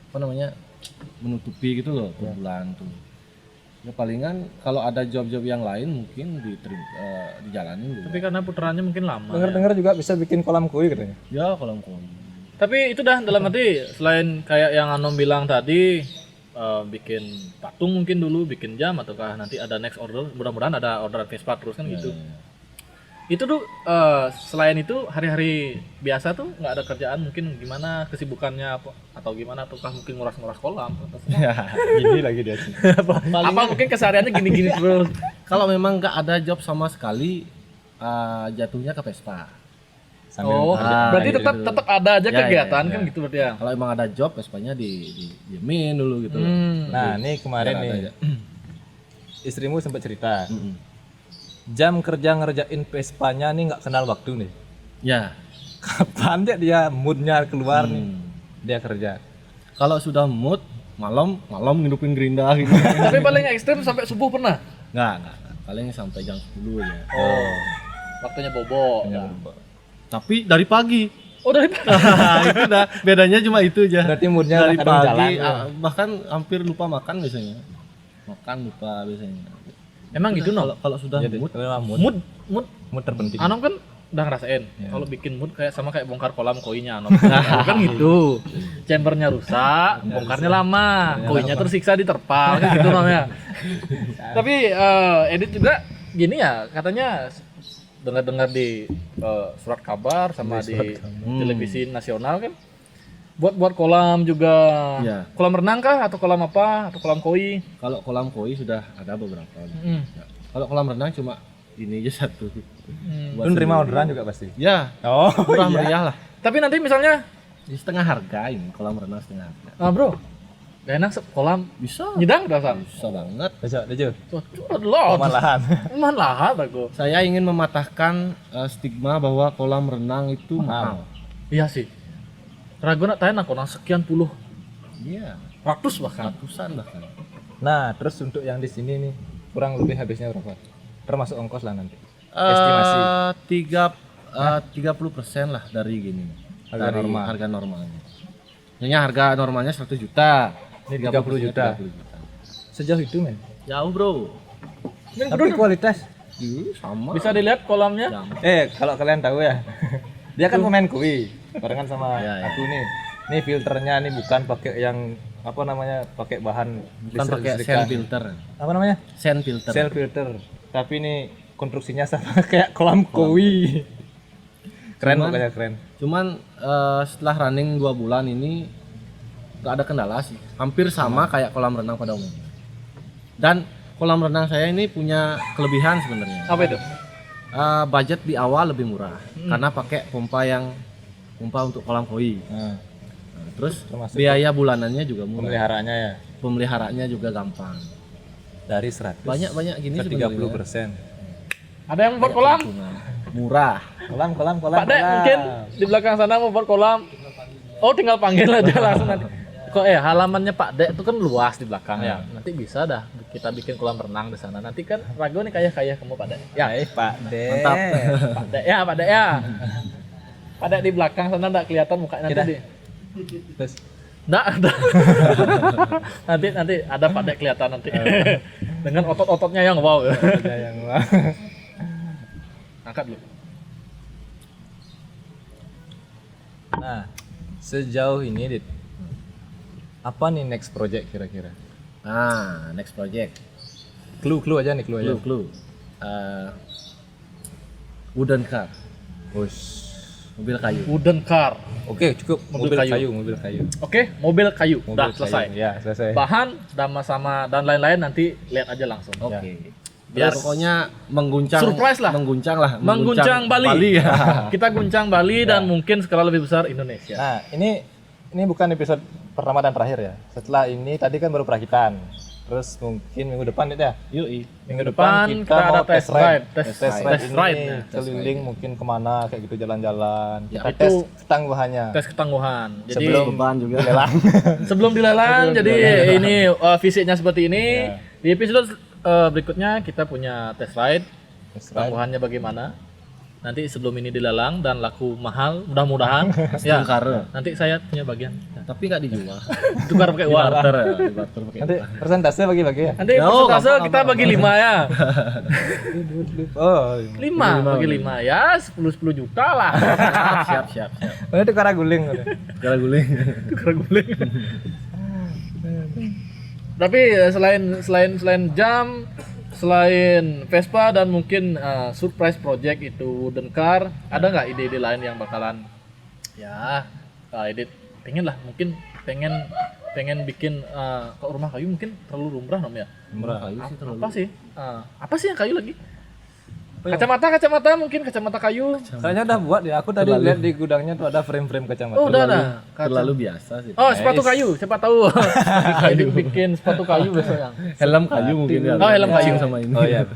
apa namanya menutupi gitu loh per bulan tuh. Ya palingan kalau ada job-job yang lain mungkin dijalanin dulu. tapi karena putarannya mungkin lama ya. Dengar-dengar juga bisa bikin kolam koi katanya. Ya kalau kolam. Tapi itu dah dalam arti selain kayak yang Anom bilang tadi bikin patung mungkin dulu bikin jam ataukah nanti ada next order mudah-mudahan ada orderan Vespa terus kan gitu. Itu tuh selain itu hari-hari biasa tuh nggak ada kerjaan mungkin gimana kesibukannya apa atau gimana ataukah mungkin nguras-nguras kolam atau Gini lagi dia sih. apa mungkin kesehariannya gini-gini terus. Kalau memang nggak ada job sama sekali jatuhnya ke Vespa. Oh, berarti gitu. tetap ada aja Ya, kegiatan ya, kan ya. gitu berarti ya. Kalau emang ada job Vespanya diemin dulu gitu. Nah, ini kemarin Jarang nih ada. istrimu sempat cerita. Jam kerja ngerjain Vespanya nih nggak kenal waktu nih. Ya. Kapan dia moodnya keluar nih dia kerja. Kalau sudah mood malam ngidupin gerinda gitu. Tapi paling ekstrim sampai subuh pernah. Enggak. Paling sampai jam 10 aja. Oh. Waktunya bobo. Tapi dari pagi. Oh, dari Itu dah bedanya cuma itu aja. Berarti moodnya dari kadang pagi jalan. bahkan hampir lupa makan biasanya. Makan lupa biasanya. Emang gitu no. Kalau sudah Jadi, mood mood terpenting. Anom kan udah ngerasain kalau bikin mood kayak sama kayak bongkar kolam koinya Anom. Kan gitu. Chambernya rusak, bongkarnya lama, koinya tersiksa diterpal kan gitu namanya. Tapi edit juga gini ya, katanya dengar-dengar di surat kabar sama di televisi nasional kan buat kolam juga. Iya. Kolam renang kah atau kolam apa atau kolam koi? Kalau kolam koi sudah ada beberapa. Hmm. Ya. Kalau kolam renang cuma ini aja satu. Lu nerima orderan juga pasti. Ya, Oh, murah meriah lah. Tapi nanti misalnya Di setengah harga ini kolam renang setengah harga. bro, gak enak kolam Bisa. nyedang udah sang. Bisa banget. Dejo. Loh, Malahan. lahat aku. Saya ingin mematahkan stigma bahwa kolam renang itu mahal. Iya sih. Ragu nak tanya nak sekian puluh, Iya, ratus bahkan. ratusan bahkan. Nah, terus untuk yang di sini nih kurang lebih habisnya berapa? Termasuk ongkos lah nanti. Estimasi. 30% lah dari gini. Harga Dari normal. Harga normalnya. Nyonya harga normalnya 100 juta. Ini 30 juta. 30 juta. Sejauh itu men. Jauh, Bro. Tapi kualitas. Sama. Bisa dilihat kolamnya. Sama. Kalau kalian tahu ya. Dia kan pemain kui, barengan sama Ya, ya. aku nih. Nih filternya nih bukan pakai yang apa namanya? Pakai bahan Bukan pakai listrik-listrikan. sand filter. Apa namanya? Sand filter. Cell filter. Tapi ini konstruksinya sama kayak kolam koi. Keren Cuman- pokoknya keren. Cuman setelah running 2 bulan ini gak ada kendala sih. Hampir sama kayak kolam renang pada umumnya. Dan kolam renang saya ini punya kelebihan sebenarnya. Apa itu? Budget di awal lebih murah karena pakai pompa untuk kolam koi. Nah, Nah, terus Termasuk biaya bulanannya juga murah. pemeliharaannya ya Pemeliharaannya juga gampang. dari 100 Banyak gini ke sebenarnya. 30%. Ada yang buat kolam? Keuntungan. Murah. Kolam. Pak Dek mungkin di belakang sana mau buat kolam. Oh tinggal panggil aja langsung nanti. Kok halamannya Pak Dek itu kan luas di belakang ya. Nanti bisa dah kita bikin kolam renang di sana. Nanti kan Rago nih kaya kamu Pak Dek. Ya, Pak Dek. Mantap. Pak Dek ya, Pak Dek ya. Pak Dek di belakang sana enggak kelihatan mukanya nanti. Kita. Di. Terus Enggak ada. nanti ada Pak Dek kelihatan nanti. Dengan otot-ototnya yang wow. ada yang Angkat dulu. Nah, sejauh ini Dit, apa nih next project kira-kira? Nah, next project. Clue aja nih, clue aja. Clue. Wooden car, Wush. mobil kayu. Wooden car. Oke, cukup Mobil mobil kayu. kayu, mobil kayu. Oke, mobil kayu. Mobil Udah kayu. selesai. Ya, selesai. Bahan, sama dan lain-lain nanti lihat aja langsung. Oke. Biar Pokoknya mengguncang. Surprise lah. Mengguncang Bali. ya. Kita guncang Bali dan mungkin skala lebih besar Indonesia. Nah, ini bukan episode pertama dan terakhir ya. Setelah ini tadi kan baru perakitan. Terus mungkin minggu depan itu ya. Yui. Minggu depan kita ada mau test ride. Test ini ride. Nah. keliling mungkin kemana kayak gitu jalan-jalan. Ya, Kita itu tes ketangguhannya. Tes ketangguhan. Jadi Sebelum Beban juga. lelang. sebelum dilelang, jadi ini fisiknya seperti ini. Ya. Di episode berikutnya kita punya test ride. Tes ride. Ketangguhannya bagaimana? Nanti sebelum ini dilelang dan laku mahal, mudah-mudahan. Ya. Karena. Nanti saya punya bagian. Tapi nggak dijual. Tukar pakai uang. Barter ya. Barter pakai. Nanti persentase bagi-bagi ya. Nanti Oh, persentase gampang, kita bagi 5 ya. Oh, 5 bagi 5 ya 10 juta lah. Siap. ini tukar guling. Kalau guling. Tukar guling. Tapi selain jam, selain Vespa dan mungkin surprise project itu wooden car, ada nggak ide-ide lain yang bakalan ya edit pengen bikin kalau rumah kayu mungkin terlalu lumrah nom ya. Kayu sih terlalu. Apa sih yang kayu lagi? Kacamata mungkin kacamata kayu. Kayaknya udah buat ya. Aku tadi lihat di gudangnya tuh ada frame-frame kacamata. Oh, udah ada. Terlalu biasa sih. Oh, sepatu kayu, siapa tahu. Bikin sepatu kayu besok yang. Helm kayu mungkin ya. Oh, helm kayu. Sama ini. Oh iya.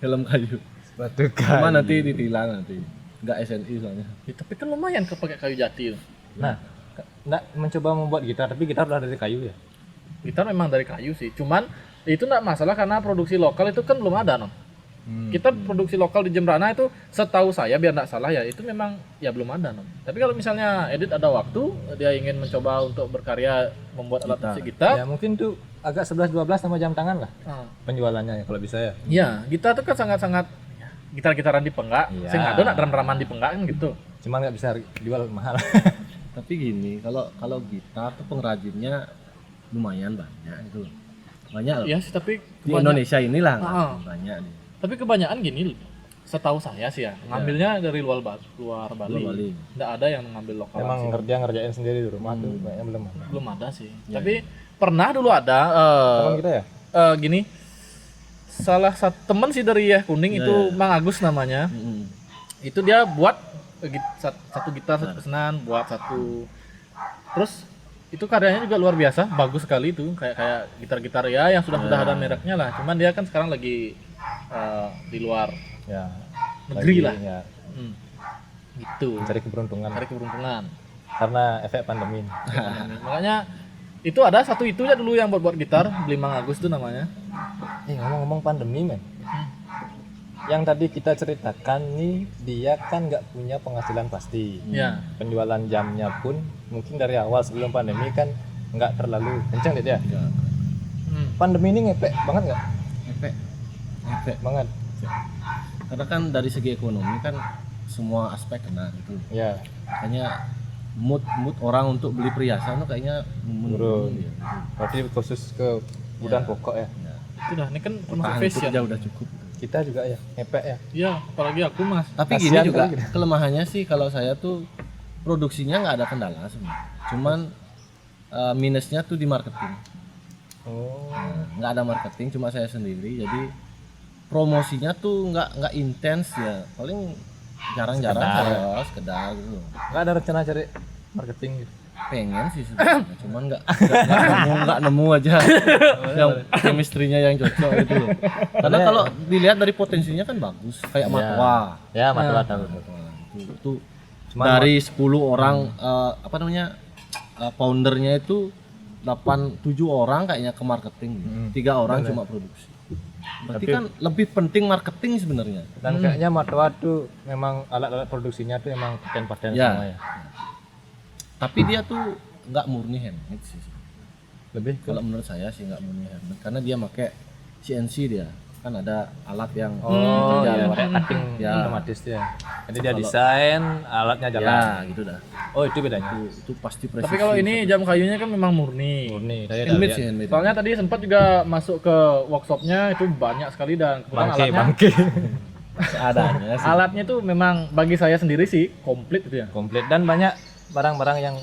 Helm kayu. Sepatu Cuma kayu. nanti ditilang nanti. Enggak SNI soalnya. Ya, tapi kan lumayan pakai kayu jati. Nah, nggak mencoba membuat gitar, tapi gitar udah dari kayu ya. Gitar memang dari kayu sih. Cuman itu enggak masalah karena produksi lokal itu kan belum ada, non. Kita produksi lokal di Jembrana itu setahu saya biar enggak salah ya, itu memang ya belum ada, non. Tapi kalau misalnya Edit ada waktu, dia ingin mencoba untuk berkarya membuat alat musik gitar. Ya mungkin tuh agak 11-12 sama jam tangan lah Ah. penjualannya ya kalau bisa ya. Ya, gitar itu kan sangat-sangat gitar-gitaran di penggak. Iya. Sing ada nak drum-druman di penggak kan gitu. Cuman nggak bisa jual mahal. Tapi gini, kalau gitar tuh pengrajinnya lumayan banyak itu. Banyak loh. Iya sih, tapi Di Indonesia inilah Ah. banyak nih. Tapi kebanyakan gini, setahu saya sih ya, ngambilnya dari luar Bali. Luar Bali. Nggak ada yang ngambil lokal. Emang sih. ngerjain sendiri di rumah tuh kayaknya belum ada. Belum ada sih. Tapi pernah dulu ada Teman kita ya? gini. Salah satu teman sih dari ya Kuning itu Mang Agus namanya. Mm-mm. Itu dia buat satu gitar satu pesanan, buat satu. Terus itu karyanya juga luar biasa, bagus sekali itu, kayak gitar-gitar ya yang sudah ada mereknya lah. Cuman dia kan sekarang lagi di luar Ya. negeri lagi, lah. Ya. Hmm. Gitu. Cari keberuntungan. Cari keberuntungan. Karena efek pandemi. Makanya itu ada satu itu ya dulu yang buat gitar, beli Mang Agus tuh namanya. Ngomong-ngomong pandemi men, yang tadi kita ceritakan nih dia kan nggak punya penghasilan pasti. Ya. Penjualan jamnya pun mungkin dari awal sebelum pandemi kan nggak terlalu kencang deh ya. Pandemi ini ngepek banget nggak? Efek Banget. karena kan dari segi ekonomi kan semua aspek kena gitu. Ya. Makanya mood orang untuk beli perhiasan tuh kayaknya menurun. Turun. Berarti khusus ke kebutuhan pokok ya. Itu dah, ini kan termasuk Tahan fashion. aja udah cukup. Kita juga ya ngepek ya. Iya, apalagi aku Mas. Tapi Kasihan gini juga kali gitu. kelemahannya sih kalau saya tuh produksinya nggak ada kendala sebenarnya. Cuman minusnya tuh di marketing. Oh. Nggak ada marketing, cuma saya sendiri. Jadi promosinya tuh nggak intens ya. Paling jarang-jarang saya sekedar gitu. Nggak ada rencana cari marketing gitu. Pengen sih sebenarnya, cuman nggak nemu aja yang chemistry-nya yang cocok gitu loh. Karena kalau dilihat dari potensinya kan bagus, kayak Matwa. Ya, Matwa tahu. Itu Cuman dari 10 orang foundernya itu 7 orang kayaknya ke marketing, 3 orang cuma produksi. Berarti kan lebih penting marketing sebenarnya. Dan kayaknya Matwa tuh memang alat-alat produksinya tuh emang paten-paten Ya. semua ya. Tapi dia tuh nggak murni handmade sih. Lebih ke Kalau menurut saya sih nggak murni handmade karena dia pakai CNC dia. Kan ada alat yang iya, buat kayak cutting Ya. otomatis ya. Jadi dia desain, alatnya jalan. ya gitu dah. Oh, itu bedanya. Itu pasti presisi. Tapi kalau ini jam kayunya kan memang murni. Murni, saya udah handmade lihat. sih handmade. Soalnya tadi sempat juga masuk ke workshopnya itu banyak sekali dan kebetulan alatnya Bangke. Seadanya sih. alatnya tuh memang bagi saya sendiri sih komplit itu ya. Komplit dan banyak barang-barang yang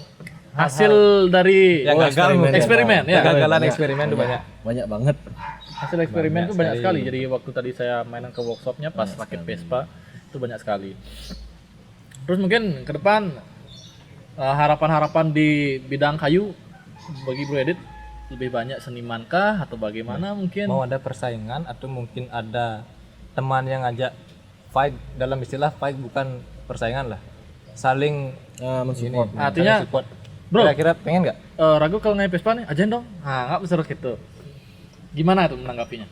Hasil dari yang gagal mungkin. eksperimen ya. Kegagalan Banyak. eksperimen tuh banyak. Banyak banget. Hasil eksperimen Banyak itu banyak sekali. sekali. Jadi waktu tadi saya mainan ke workshopnya pas Banyak rakit sekali. Vespa itu banyak sekali. Terus mungkin ke depan harapan-harapan di bidang kayu bagi Bro Edit lebih banyak seniman kah atau bagaimana mungkin? Mau ada persaingan atau mungkin ada teman yang ngajak fight, dalam istilah fight bukan persaingan lah. Saling Mensupport. ini, Artinya, saling support. Bro, Kira-kira pengen nggak? ragu kalau naik Vespa nih, ajain dong. Nah, nggak besar gitu. Gimana itu menanggapinya?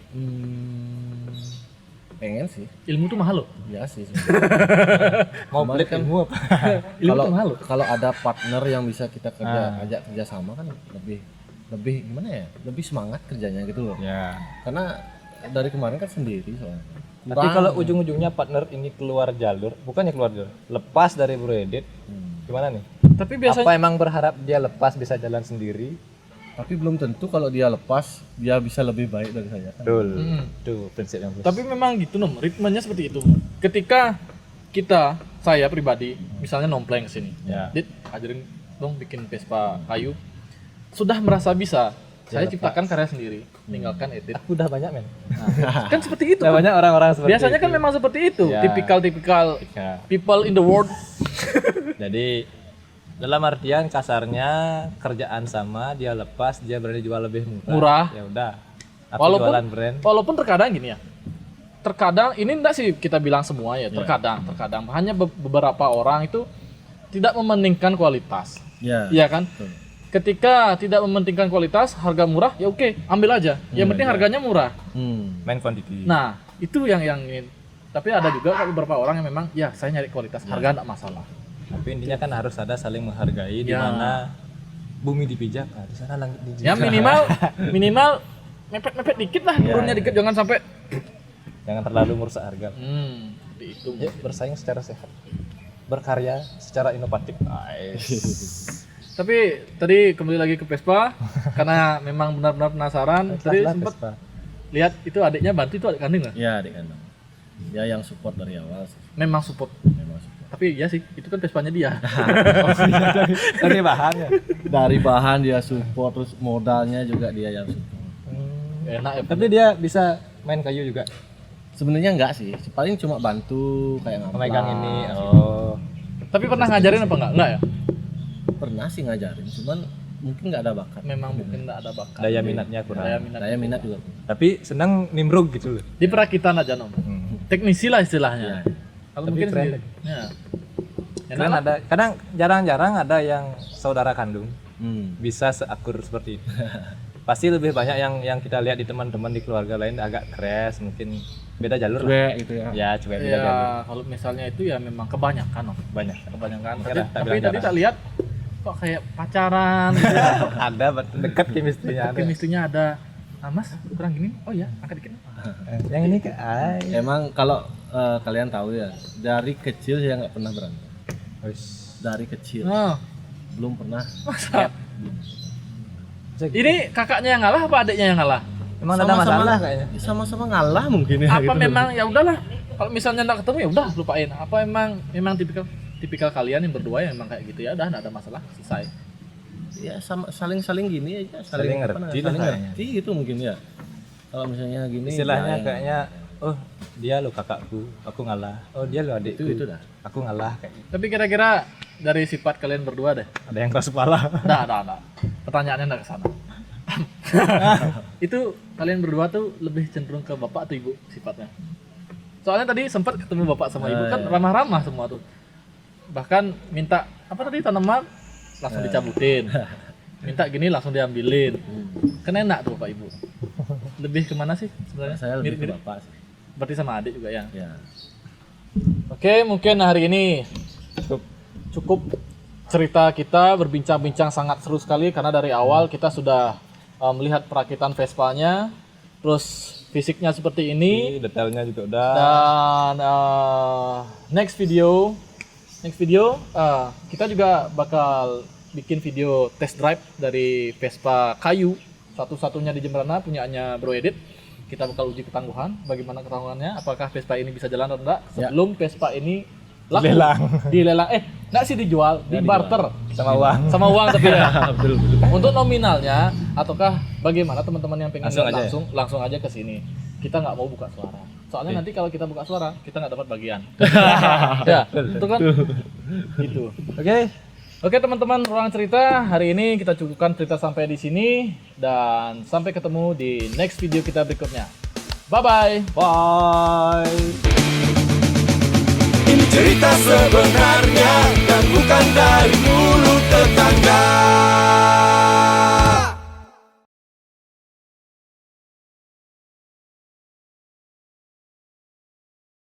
Pengen sih. Ilmu tuh mahal loh. Ya sih. Mau Kemarin pelit kan- ilmu apa? Ilmu Kalau tuh mahal loh. kalau ada partner yang bisa kita ajak kerja sama kan lebih gimana ya? Lebih semangat kerjanya gitu loh. Ya. Karena dari kemarin kan sendiri soalnya. Tapi kalau ujung-ujungnya partner ini keluar jalur, bukannya keluar jalur, lepas dari Bro Edit, gimana nih? Tapi biasanya Apa emang berharap dia lepas bisa jalan sendiri? Tapi belum tentu kalau dia lepas dia bisa lebih baik dari saya kan. Betul. Itu prinsip yang Tapi memang gitu nom, ritmenya seperti itu. Ketika saya pribadi, misalnya nompleng sini, Ya. Dit, ajarin dong bikin Vespa kayu, sudah merasa bisa, saya ciptakan karya sendiri, tinggalkan edit. Aku udah banyak men. Nah, kan seperti itu. Udah banyak orang-orang seperti Biasanya kan itu. memang seperti itu, Ya. tipikal Ya. people in the world. Jadi dalam artian kasarnya kerjaan sama, dia lepas, dia berani jual lebih Murah. Ya udah. Aku Walaupun jualan brand. walaupun terkadang gini ya. Terkadang ini enggak sih kita bilang semua ya, terkadang hanya beberapa orang itu tidak mementingkan kualitas. Ya. Iya kan? Ketika tidak mementingkan kualitas, harga murah, ya oke, ambil aja. Yang penting harganya murah. Main quantity. Nah, itu yang ini. Tapi ada juga beberapa orang yang memang, ya saya nyari kualitas, harga enggak masalah. Tapi intinya kan harus ada saling menghargai di Ya. mana bumi dipijak, nah, di sana langit dijunjung. Ya minimal mepet-mepet dikit lah, turunnya dikit, jangan sampai. Jangan terlalu merusak harga. Seperti itu. Ya, bersaing secara sehat. Berkarya secara inovatif. Tapi tadi kembali lagi ke Vespa, karena memang benar-benar penasaran. Tadi Lah, sempat Vespa. lihat itu adiknya bantu, itu adik kandung nggak? Ya, adik kandung. Dia yang support dari awal sih. Memang support. Memang support. Tapi ya sih, itu kan Vespanya dia. Dari bahannya. Dari bahan dia support, terus modalnya juga dia yang support. Enak ya. Tapi dia bisa main kayu juga. Sebenarnya enggak sih, paling cuma bantu kayak ngamplas. Memegang ini. Oh. Tapi pernah ngajarin apa enggak? Enggak ya? Pernah sih ngajarin, cuman mungkin nggak ada bakat. Memang mungkin enggak ada bakat. Daya minatnya kurang. Daya minat. Saya minat juga. Tapi senang nimbrung gitu loh. Di perakitan aja nom. Teknisi lah istilahnya. Ya. Kalau Tapi mungkin keren sendiri. Ya. Kan ada kadang jarang-jarang ada yang saudara kandung bisa seakur seperti itu. Pasti lebih banyak yang kita lihat di teman-teman di keluarga lain agak keras, mungkin beda jalur lah. Cuek gitu ya. Ya, cuek beda jalur. Ya kalau misalnya itu ya memang kebanyakan loh. Banyak. Kebanyakan. Kira, Tapi tadi tak lihat kok kayak pacaran gitu. Ada dekat chemistry-nya ada. Chemistry-nya ada. Ah, Mas, kurang gini. Oh ya, angkat dikit. Yang ini ke Emang kalau kalian tahu ya, dari kecil saya nggak pernah berantem. Dari kecil Oh, belum pernah. masa? Ini kakaknya yang ngalah apa adiknya yang ngalah? Emang ada masalah kayaknya. Sama-sama ngalah mungkin ya. Apa gitu. memang ya udahlah. Kalau misalnya enggak ketemu ya udah lupain. Apa memang tipikal kalian yang berdua yang memang kayak gitu ya udah enggak ada masalah, selesai. Ya sama saling gini aja, Saling ngerti lah saling kayaknya. ngerti itu mungkin ya. Kalau misalnya gini Istilahnya ya, kayaknya oh dia lo kakakku, aku ngalah. Oh dia lo adikku, itu dah. aku ngalah kayak gitu. Tapi kira-kira dari sifat kalian berdua deh. Ada yang keras kepala. Enggak. Pertanyaannya enggak ke sana. Itu kalian berdua tuh lebih cenderung ke bapak atau ibu sifatnya? Soalnya tadi sempat ketemu bapak sama ibu kan ramah-ramah semua tuh. Bahkan minta apa tadi tanaman langsung dicabutin. Minta gini langsung diambilin. Kan enak tuh bapak ibu. Lebih kemana sih sebenarnya? Saya lebih ke Mirip-mirip. bapak sih. Berarti sama adik juga ya. Ya. Oke, mungkin hari ini cukup cerita kita berbincang-bincang sangat seru sekali karena dari awal kita sudah melihat perakitan Vespanya, terus fisiknya seperti ini, Detailnya juga udah. dan next video kita juga bakal bikin video test drive dari Vespa kayu satu-satunya di Jemberana punyanya Bro Edit. Kita bakal uji ketangguhan, bagaimana ketangguhannya, apakah Vespa ini bisa jalan atau enggak sebelum Vespa ini laku. Dilelang. Enggak sih dijual, di barter Sama uang. sama uang tapi ya. Betul. Untuk nominalnya ataukah bagaimana teman-teman yang pengen Langsung lihat aja langsung aja ke sini. Kita nggak mau buka suara. Soalnya nanti kalau kita buka suara, kita nggak dapat bagian. Ya, itu kan gitu. Oke teman-teman, ruang cerita hari ini kita cukupkan cerita sampai di sini dan sampai ketemu di next video kita berikutnya. Bye bye. Ini cerita sebenarnya dan bukan dari